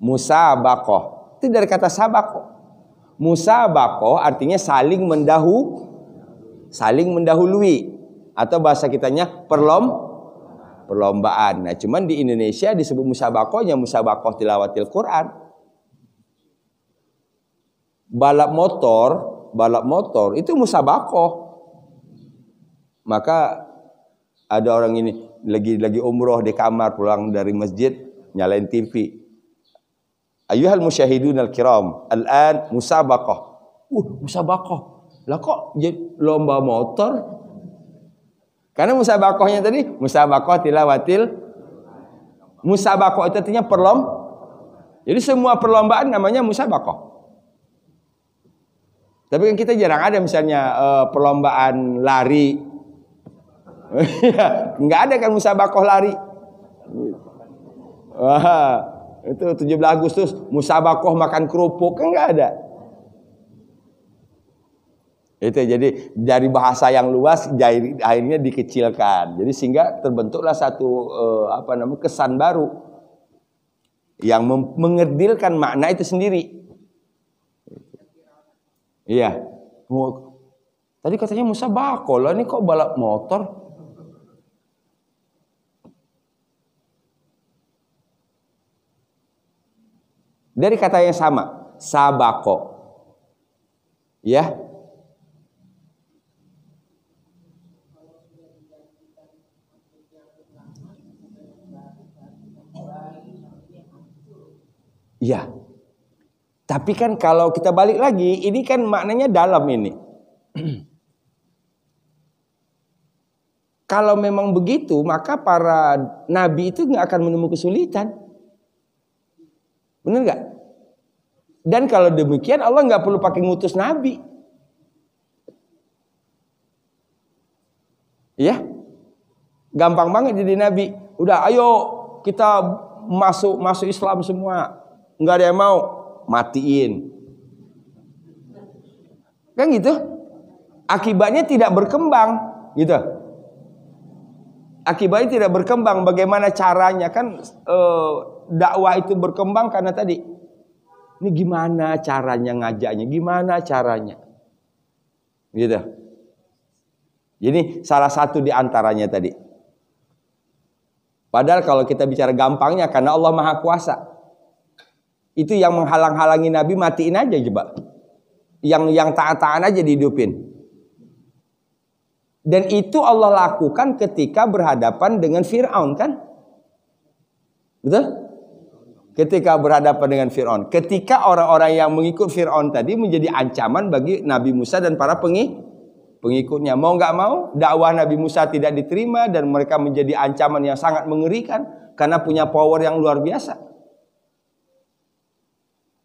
Musabakoh. Itu dari kata sabakoh. Musabakoh artinya saling mendahului. Atau bahasa kitanya perlombaan. Nah, cuman di Indonesia disebut musabakohnya musabakoh tilawatil Quran. Balap motor itu musabakoh. Maka ada orang ini lagi umroh di kamar pulang dari masjid nyalain TV. Ayyuhal musyahidun al-kiram, al-an musabakoh. Musabakoh. Lah kok lomba motor? Karena musabakohnya tadi musabakoh tilawatil. Musabakoh itu artinya Jadi semua perlombaan namanya musabakoh. Tapi kan kita jarang ada misalnya perlombaan lari. Enggak ada kan musabakoh lari. Wah, itu 17 Agustus musabakoh makan kerupuk kan enggak ada. Itu jadi dari bahasa yang luas akhirnya dikecilkan. Jadi sehingga terbentuklah satu kesan baru yang mengerdilkan makna itu sendiri. Iya. Tadi katanya musabakoh lah, ini kok balap motor? Dari kata yang sama, sabako. Ya. Ya. Tapi kan kalau kita balik lagi, ini kan maknanya dalam ini. Kalau memang begitu, maka para nabi itu nggak akan menemukan kesulitan. Benar nggak? Dan kalau demikian Allah nggak perlu pakai ngutus nabi. Ya, gampang banget jadi nabi. Udah, ayo kita masuk Islam semua. Nggak ada yang mau, matiin. Kan gitu. Akibatnya tidak berkembang, gitu. Akibatnya tidak berkembang. Bagaimana caranya? Kan dakwah itu berkembang karena tadi. Ini gimana caranya ngajaknya? Gimana caranya? Gitu. Jadi salah satu di antaranya tadi. Padahal kalau kita bicara gampangnya karena Allah Maha Kuasa. Itu yang menghalang-halangi Nabi matiin aja coba. Yang taat-taatan aja dihidupin. Dan itu Allah lakukan ketika berhadapan dengan Fir'aun kan? Betul? Ketika berhadapan dengan Fir'aun. Ketika orang-orang yang mengikut Fir'aun tadi menjadi ancaman bagi Nabi Musa dan para pengikutnya. Mau nggak mau, dakwah Nabi Musa tidak diterima dan mereka menjadi ancaman yang sangat mengerikan karena punya power yang luar biasa.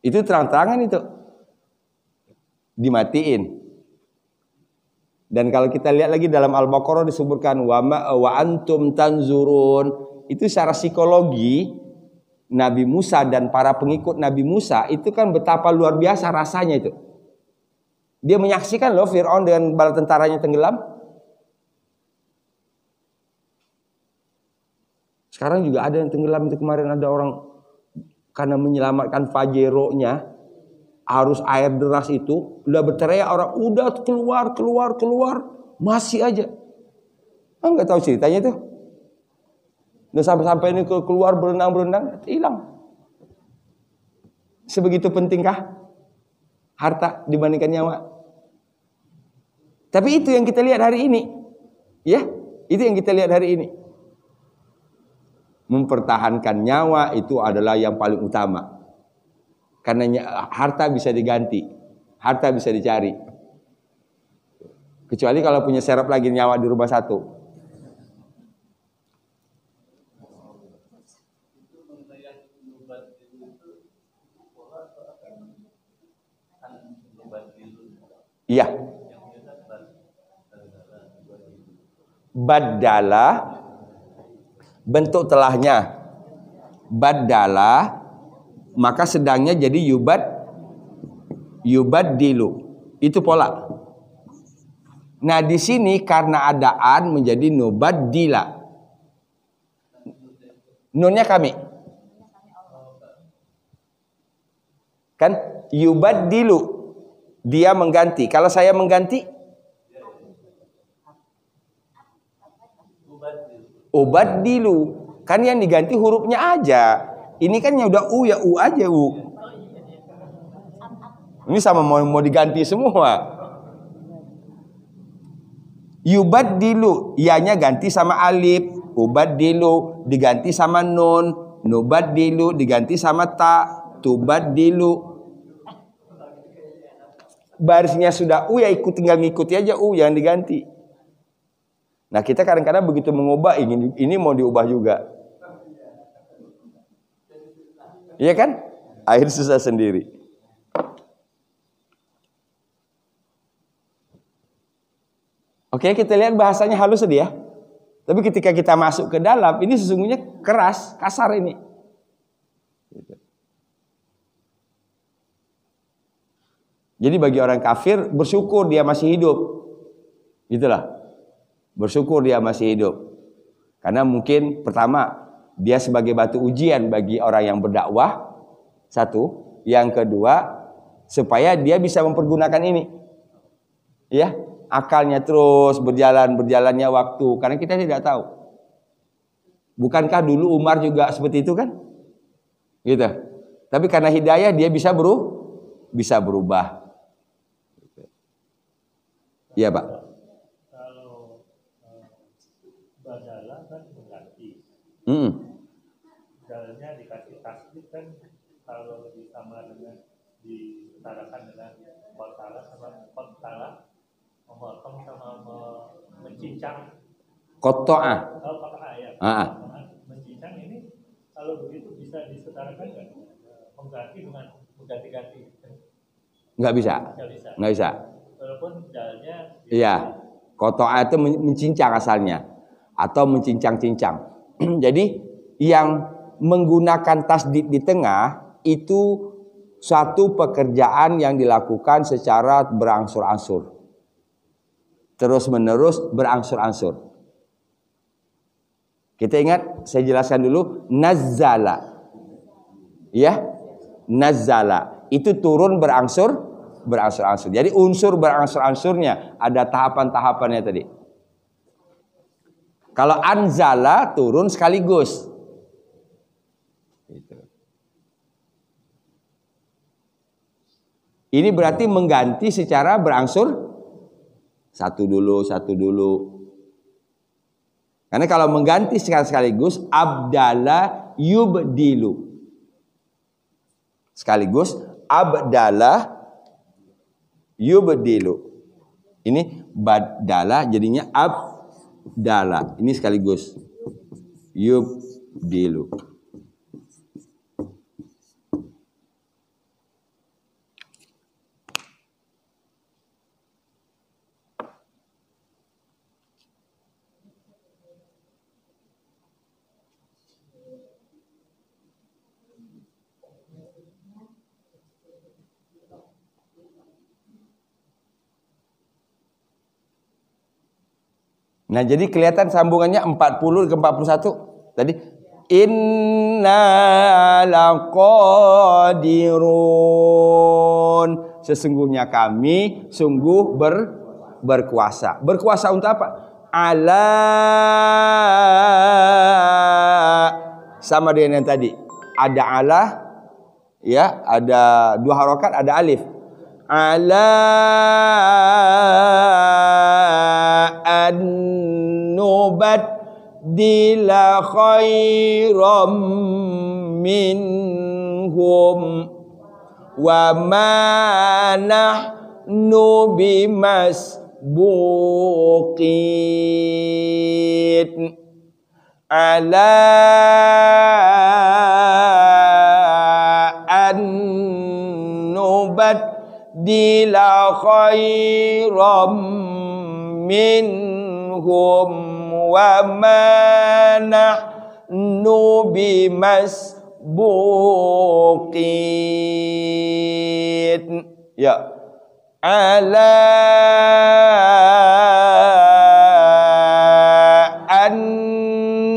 Itu terang-terangan itu. Dimatiin. Dan kalau kita lihat lagi dalam Al-Baqarah disebutkan wa antum tanzurun, itu secara psikologi Nabi Musa dan para pengikut Nabi Musa itu kan betapa luar biasa rasanya itu. Dia menyaksikan loh Fir'aun dengan bala tentaranya tenggelam. Sekarang juga ada yang tenggelam itu, kemarin ada orang karena menyelamatkan Pajero-nya, arus air deras itu, udah berteriak orang, udah keluar, masih aja. Enggak tahu ceritanya itu. Udah sampai ini keluar berenang, hilang. Sebegitu pentingkah harta dibandingkan nyawa? Tapi itu yang kita lihat hari ini. Ya, itu yang kita lihat hari ini. Mempertahankan nyawa itu adalah yang paling utama. Karena harta bisa diganti, harta bisa dicari. Kecuali kalau punya serap lagi nyawa di rumah satu. Iya. Badala bentuk telahnya. Badala maka sedangnya jadi yubaddilu. Itu pola. Nah, di sini karena adaan menjadi nubaddila. Nunnya kami. Kan yubaddilu. Dia mengganti. Kalau saya mengganti ubaddilu. Kan yang diganti hurufnya aja. Ini kan yang udah u ya u aja u. Ini sama mau diganti semua. Yubaddilu, ianya ganti sama alif. Ubaddilu diganti sama nun. Nubaddilu diganti sama ta. Tubaddilu. Barisnya sudah u ya tinggal ngikuti aja u yang diganti. Nah, kita kadang-kadang begitu mengubah ini mau diubah juga. Iya kan? Akhir susah sendiri. Oke, kita lihat bahasanya halus tadi ya. Tapi ketika kita masuk ke dalam, ini sesungguhnya keras, kasar ini. Jadi bagi orang kafir, bersyukur dia masih hidup. Itulah. Bersyukur dia masih hidup. Karena mungkin pertama, dia sebagai batu ujian bagi orang yang berdakwah. Satu. Yang kedua, supaya dia bisa mempergunakan ini. Ya, akalnya terus berjalannya waktu. Karena kita tidak tahu. Bukankah dulu Umar juga seperti itu kan? Gitu. Tapi karena hidayah dia bisa berubah. Iya, Pak.
Kalau badala kan mengganti. Badalanya dikasih tasbih kan kalau ditambah dengan disetarakan dengan kotala sama kotala, memotong sama mencincang.
Kotoa.
Oh, kotoa ya. Mencincang ini kalau begitu bisa disetarakan nggak? Mengganti dengan mengganti-ganti.
Nggak bisa. Nggak bisa.
Walaupun dalnya
iya, kotoa itu mencincang asalnya atau mencincang-cincang. Jadi yang menggunakan tasdid di tengah itu suatu pekerjaan yang dilakukan secara berangsur-angsur. Terus menerus berangsur-angsur. Kita ingat, saya jelaskan dulu, nazzala. Ya, nazzala itu turun berangsur-angsur. Jadi unsur berangsur-angsurnya ada tahapan-tahapannya tadi. Kalau anzala turun sekaligus. Ini berarti mengganti secara berangsur. Satu dulu. Karena kalau mengganti secara sekaligus abdala yubdilu. Sekaligus abdala yubdilu. Ini badala jadinya abdala. Ini sekaligus yubdilu. Nah, jadi kelihatan sambungannya 40 ke 41 tadi. Inna laqadirun. Sesungguhnya kami sungguh berkuasa. Berkuasa untuk apa? Ala, sama dengan yang tadi. Ada ala, ya, ada dua harokat, ada alif. Ala an-nubat dila khairam minhum wa ma nahnu bimasbuqin ala an-nubat dila khairam minhum wa ma nahnu bimasbuqin. Ya. Ala an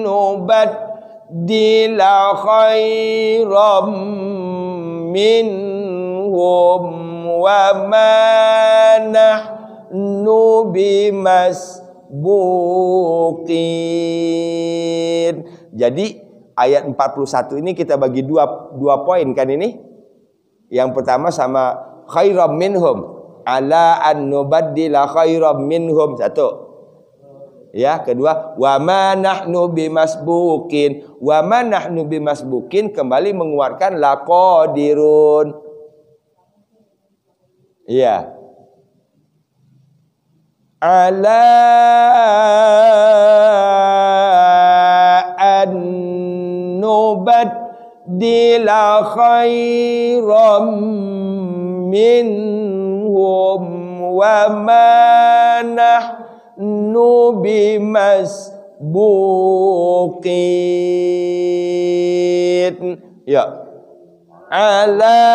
nubaddila khairam minhum wa ma nahnu bimasbuqin. Jadi ayat 41 ini kita bagi dua poin kan ini. Yang pertama sama khairam minhum. Ala an nubaddila khairam minhum, satu. Ya, kedua wa ma nahnu bimasbuqin. Wa ma nahnu bimasbuqin kembali menguatkan laqadirun. Iya. Ala an nubaddila khairam minhum wa ma nahnu bimasbuqin. Ya. Ala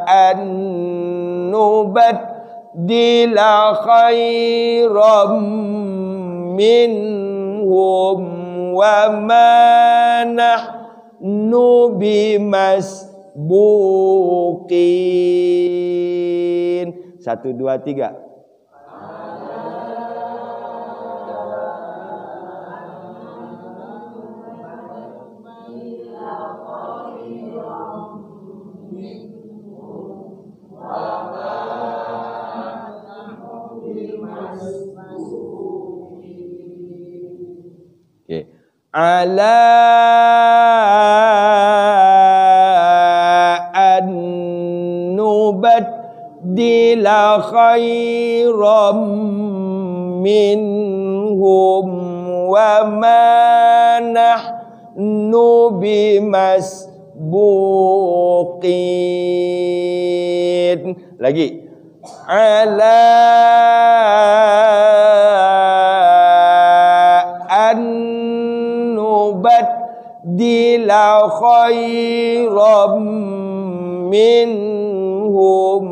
an nubaddila khairam minhum wa ma nahnu bimasbuqin. 1, 2, 3. Okay. Ala an nubaddila khairam minhum wa ma nahnu bimasbuqin. Lagi. Ala an nubaddila khairam minhum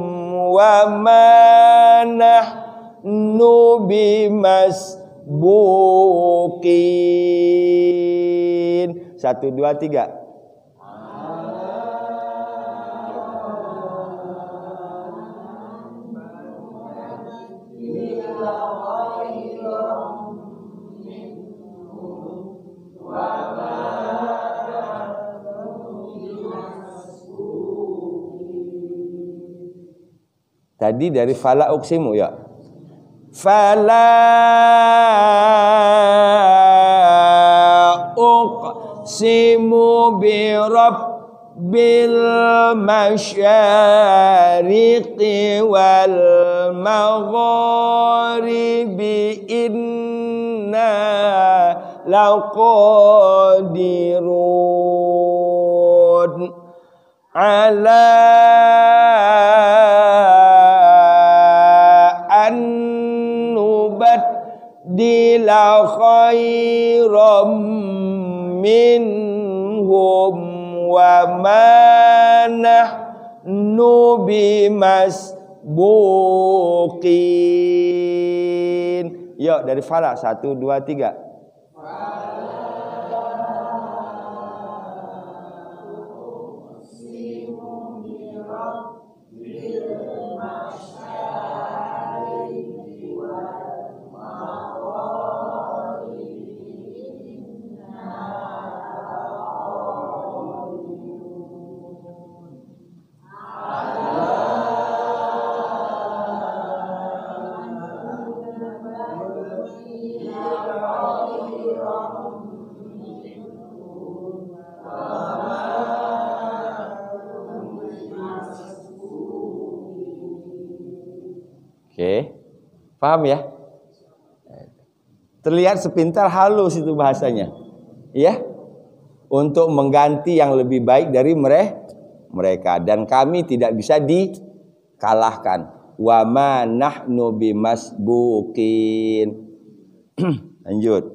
wa ma nahnu bimasbuqin. 1, 2, 3. Tadi dari fala uqsimu, ya. Fala uqsimu bi rabbil masyariqi wal magharibi inna laqadirun ala an nubaddila khairam minhum wa ma nahnu bimasbuqin. Yuk dari Fala 1, 2, 3. Oke, paham ya? Terlihat sepintar halus itu bahasanya, ya, untuk mengganti yang lebih baik dari mereka. Dan kami tidak bisa dikalahkan. Wa ma nahnu bimasbuqin. Lanjut.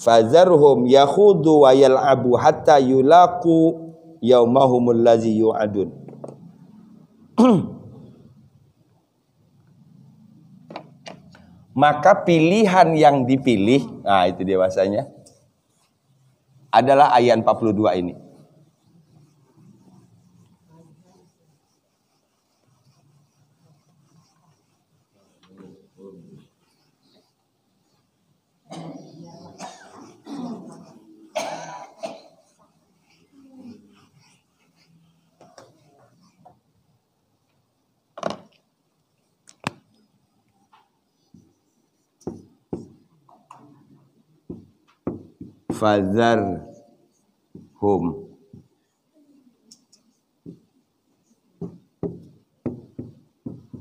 Fazarhum yakhudu wa yal'abu hatta yulaqu yaumahumul ladzi yu'adun. Maka pilihan yang dipilih, nah itu dia bahasanya, adalah ayat 42 ini. Fazarhum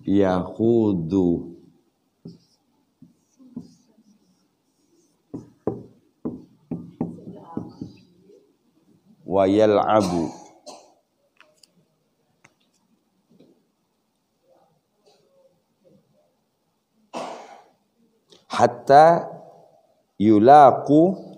yakhudu wa yal'abu hatta yulaqu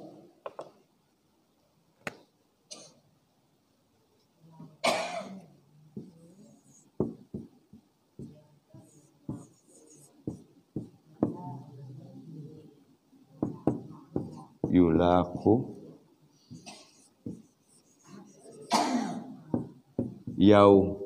yaumahum.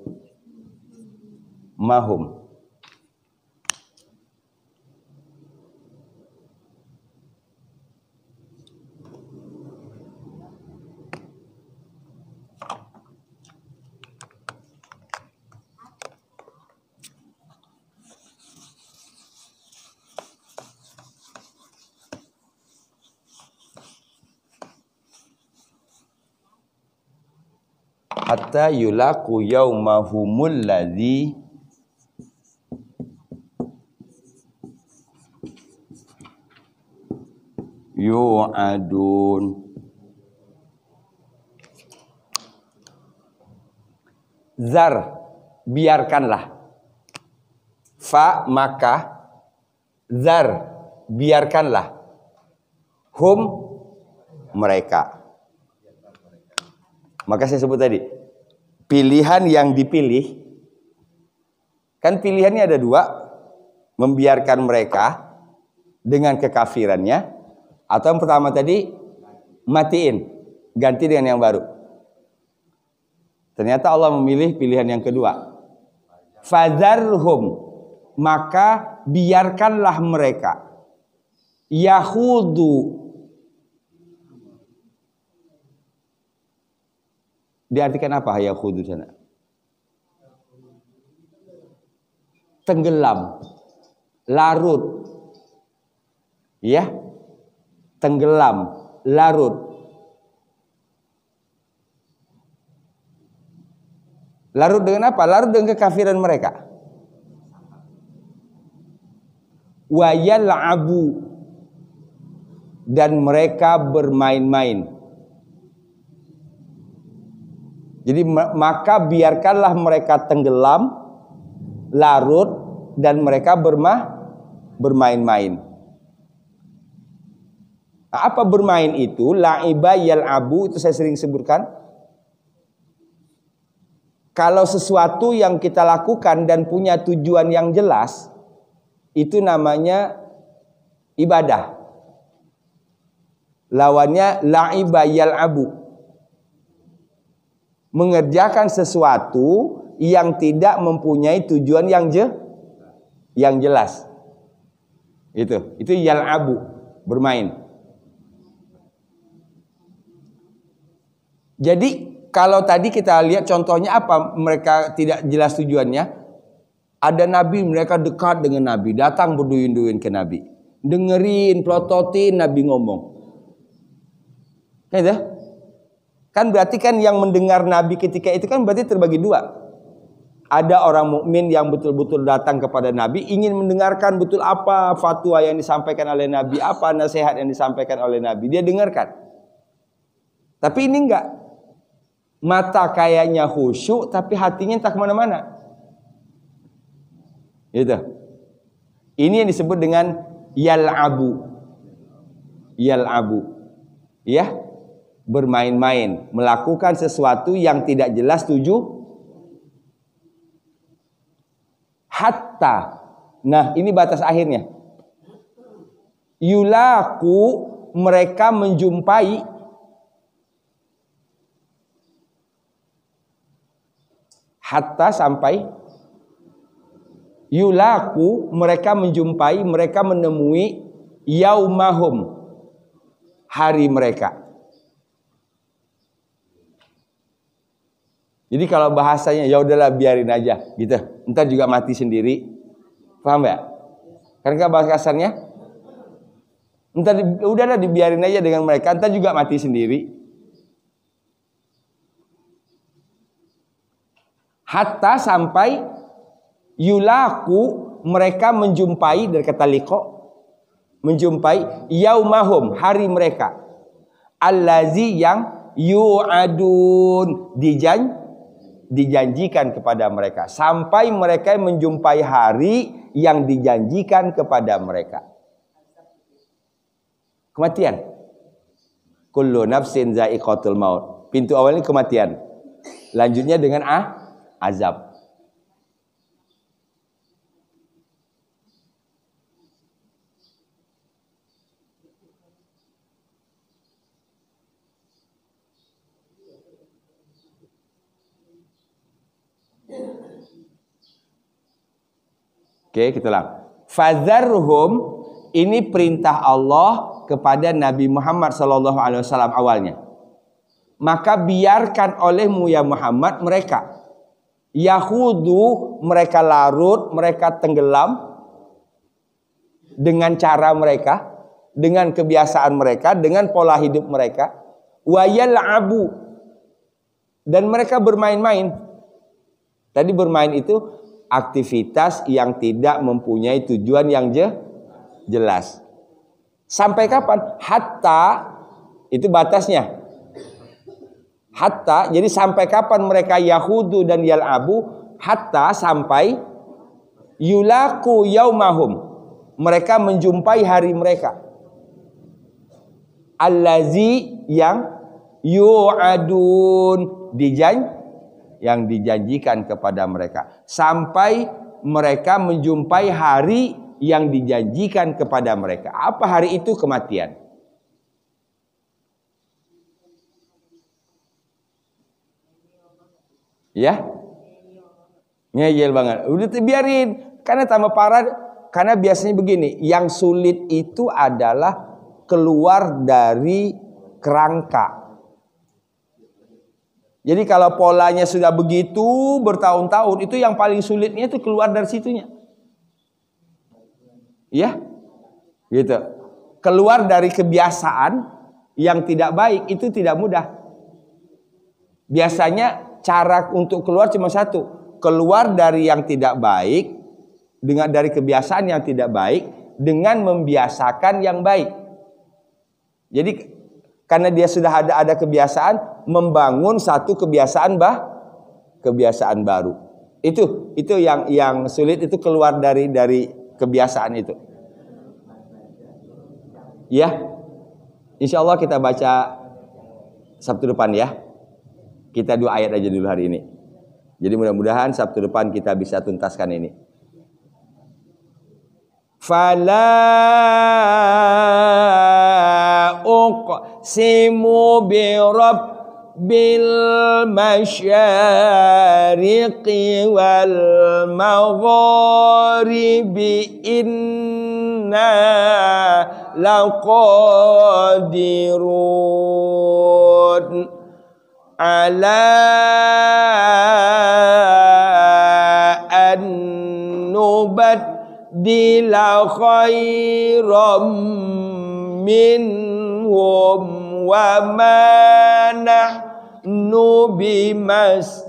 Hatta yulaqu yaumahumul ladzi yu'adun. Zar, biarkanlah. Fa, maka. Zar, biarkanlah. Hum, mereka. Maka saya sebut tadi, pilihan yang dipilih, kan pilihannya ada dua, membiarkan mereka dengan kekafirannya, atau yang pertama tadi, matiin, ganti dengan yang baru. Ternyata Allah memilih pilihan yang kedua. Fadzarhum, maka biarkanlah mereka. Yahudu, diartikan apa yahudu sana? Tenggelam, larut, ya, tenggelam, larut. Larut dengan apa? Larut dengan kekafiran mereka. Wa yal'abu, dan mereka bermain-main. Jadi maka biarkanlah mereka tenggelam, larut, dan mereka bermain-main. Apa bermain itu? La'iba yal'abu, itu saya sering sebutkan. Kalau sesuatu yang kita lakukan dan punya tujuan yang jelas, itu namanya ibadah. Lawannya la'iba yal'abu. Mengerjakan sesuatu yang tidak mempunyai tujuan yang jelas. Itu yal'abu, bermain. Jadi kalau tadi kita lihat contohnya apa, mereka tidak jelas tujuannya. Ada nabi, mereka dekat dengan nabi, datang berduyun-duyun ke nabi, dengerin, plototin nabi ngomong. Gitu? Kan berarti kan yang mendengar nabi ketika itu kan berarti terbagi dua. Ada orang mukmin yang betul-betul datang kepada nabi, ingin mendengarkan betul apa fatwa yang disampaikan oleh nabi, apa nasihat yang disampaikan oleh nabi, dia dengarkan. Tapi ini enggak. Mata kayaknya khusyuk, tapi hatinya entah kemana-mana. Gitu. Ini yang disebut dengan yal'abu. Yal'abu. Ya, bermain-main, melakukan sesuatu yang tidak jelas hatta. Nah, ini batas akhirnya. Yulaku, mereka menjumpai. Hatta sampai yulaku, mereka menjumpai, mereka menemui yaumahum, hari mereka. Jadi kalau bahasanya ya udahlah biarin aja gitu, entar juga mati sendiri. Paham ya? Karena bahasa kasarnya entar udahlah dibiarin aja dengan mereka, entar juga mati sendiri. Hatta sampai yulaku, mereka menjumpai, dari kata liqa, menjumpai yaumahum, hari mereka, allazi yang yu'adun, dijanjikan kepada mereka, sampai mereka menjumpai hari yang dijanjikan kepada mereka. Kematian. Kullu nafsin za'iqatul maut. Pintu awalnya kematian, lanjutnya dengan azab. Oke, kita ulang. Fadzarhum, ini perintah Allah kepada Nabi Muhammad sallallahu alaihi wasallam awalnya. Maka biarkan olehmu ya Muhammad mereka. Yahudu, mereka larut, mereka tenggelam dengan cara mereka, dengan kebiasaan mereka, dengan pola hidup mereka. Wa yal'abu, dan mereka bermain-main. Tadi bermain itu aktivitas yang tidak mempunyai tujuan yang jelas. Sampai kapan? Hatta, itu batasnya. Hatta, jadi sampai kapan mereka yahudu dan yal'abu? Hatta, sampai yulaku yaumahum, mereka menjumpai hari mereka. Allazi, yang yu'adun, yang dijanjikan kepada mereka. Sampai mereka menjumpai hari yang dijanjikan kepada mereka. Apa hari itu? Kematian. Ya, ngeyel banget. Udah biarin, karena tambah parah. Karena biasanya begini, yang sulit itu adalah keluar dari kerangka. Jadi kalau polanya sudah begitu bertahun-tahun, itu yang paling sulitnya itu keluar dari situnya. Ya, gitu. Keluar dari kebiasaan yang tidak baik itu tidak mudah. Biasanya cara untuk keluar cuma satu, keluar dari yang tidak baik, dengan dari kebiasaan yang tidak baik, dengan membiasakan yang baik. Jadi karena dia sudah ada kebiasaan, membangun satu kebiasaan baru. Itu yang sulit, itu keluar dari kebiasaan itu. Ya, insya Allah kita baca Sabtu depan ya. Kita 2 ayat aja dulu hari ini. Jadi mudah-mudahan Sabtu depan kita bisa tuntaskan ini. Fala uqsimu bi rabbil masyariqi wal magharibi inna laqadirun ala an nubaddila khairam minhum wa ma nahnu bimasbuqin,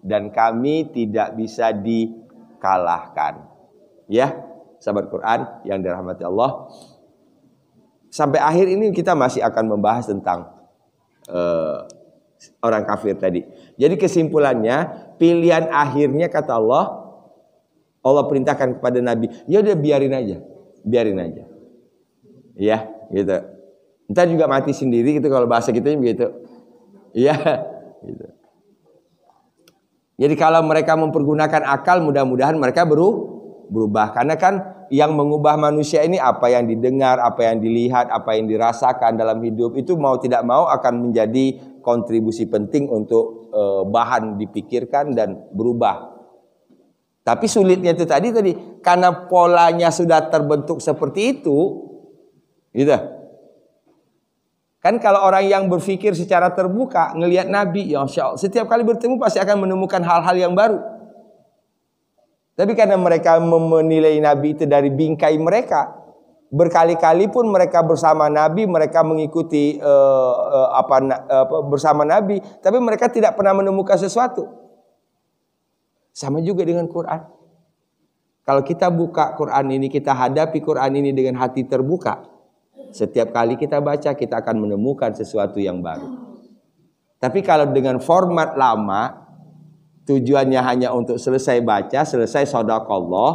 dan kami tidak bisa dikalahkan. Ya, sahabat Quran yang dirahmati Allah. Sampai akhir ini kita masih akan membahas tentang orang kafir tadi. Jadi kesimpulannya, pilihan akhirnya kata Allah perintahkan kepada Nabi, ya udah biarin aja. Ya, gitu. Ntar juga mati sendiri gitu kalau bahasa kita begitu. Ya, gitu. Jadi kalau mereka mempergunakan akal, mudah-mudahan mereka berubah. Karena kan yang mengubah manusia ini apa yang didengar, apa yang dilihat, apa yang dirasakan dalam hidup, itu mau tidak mau akan menjadi kontribusi penting untuk bahan dipikirkan dan berubah. Tapi sulitnya itu tadi karena polanya sudah terbentuk seperti itu, gitu. Kan kalau orang yang berpikir secara terbuka, ngelihat Nabi, ya Insya Allah, setiap kali bertemu pasti akan menemukan hal-hal yang baru. Tapi karena mereka menilai Nabi itu dari bingkai mereka, berkali-kali pun mereka bersama Nabi, mereka mengikuti bersama Nabi, tapi mereka tidak pernah menemukan sesuatu. Sama juga dengan Quran. Kalau kita buka Quran ini, kita hadapi Quran ini dengan hati terbuka, setiap kali kita baca, kita akan menemukan sesuatu yang baru. Tapi kalau dengan format lama, tujuannya hanya untuk selesai baca, selesai shadaqallah,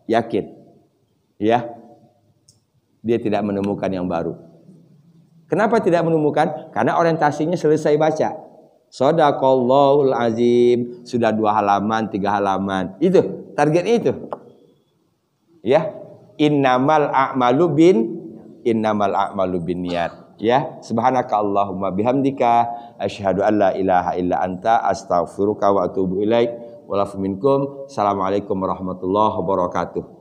yakin, ya, dia tidak menemukan yang baru. Kenapa tidak menemukan? Karena orientasinya selesai baca. Shadaqallahul azim, sudah 2 halaman, 3 halaman, itu targetnya itu. Ya, innamal a'malu binniyat. Ya, subhanaka Allahumma bihamdika asyhadu an la ilaha illa anta astaghfiruka wa atubu ilaik. Walafu minkum. Assalamualaikum warahmatullahi wabarakatuh.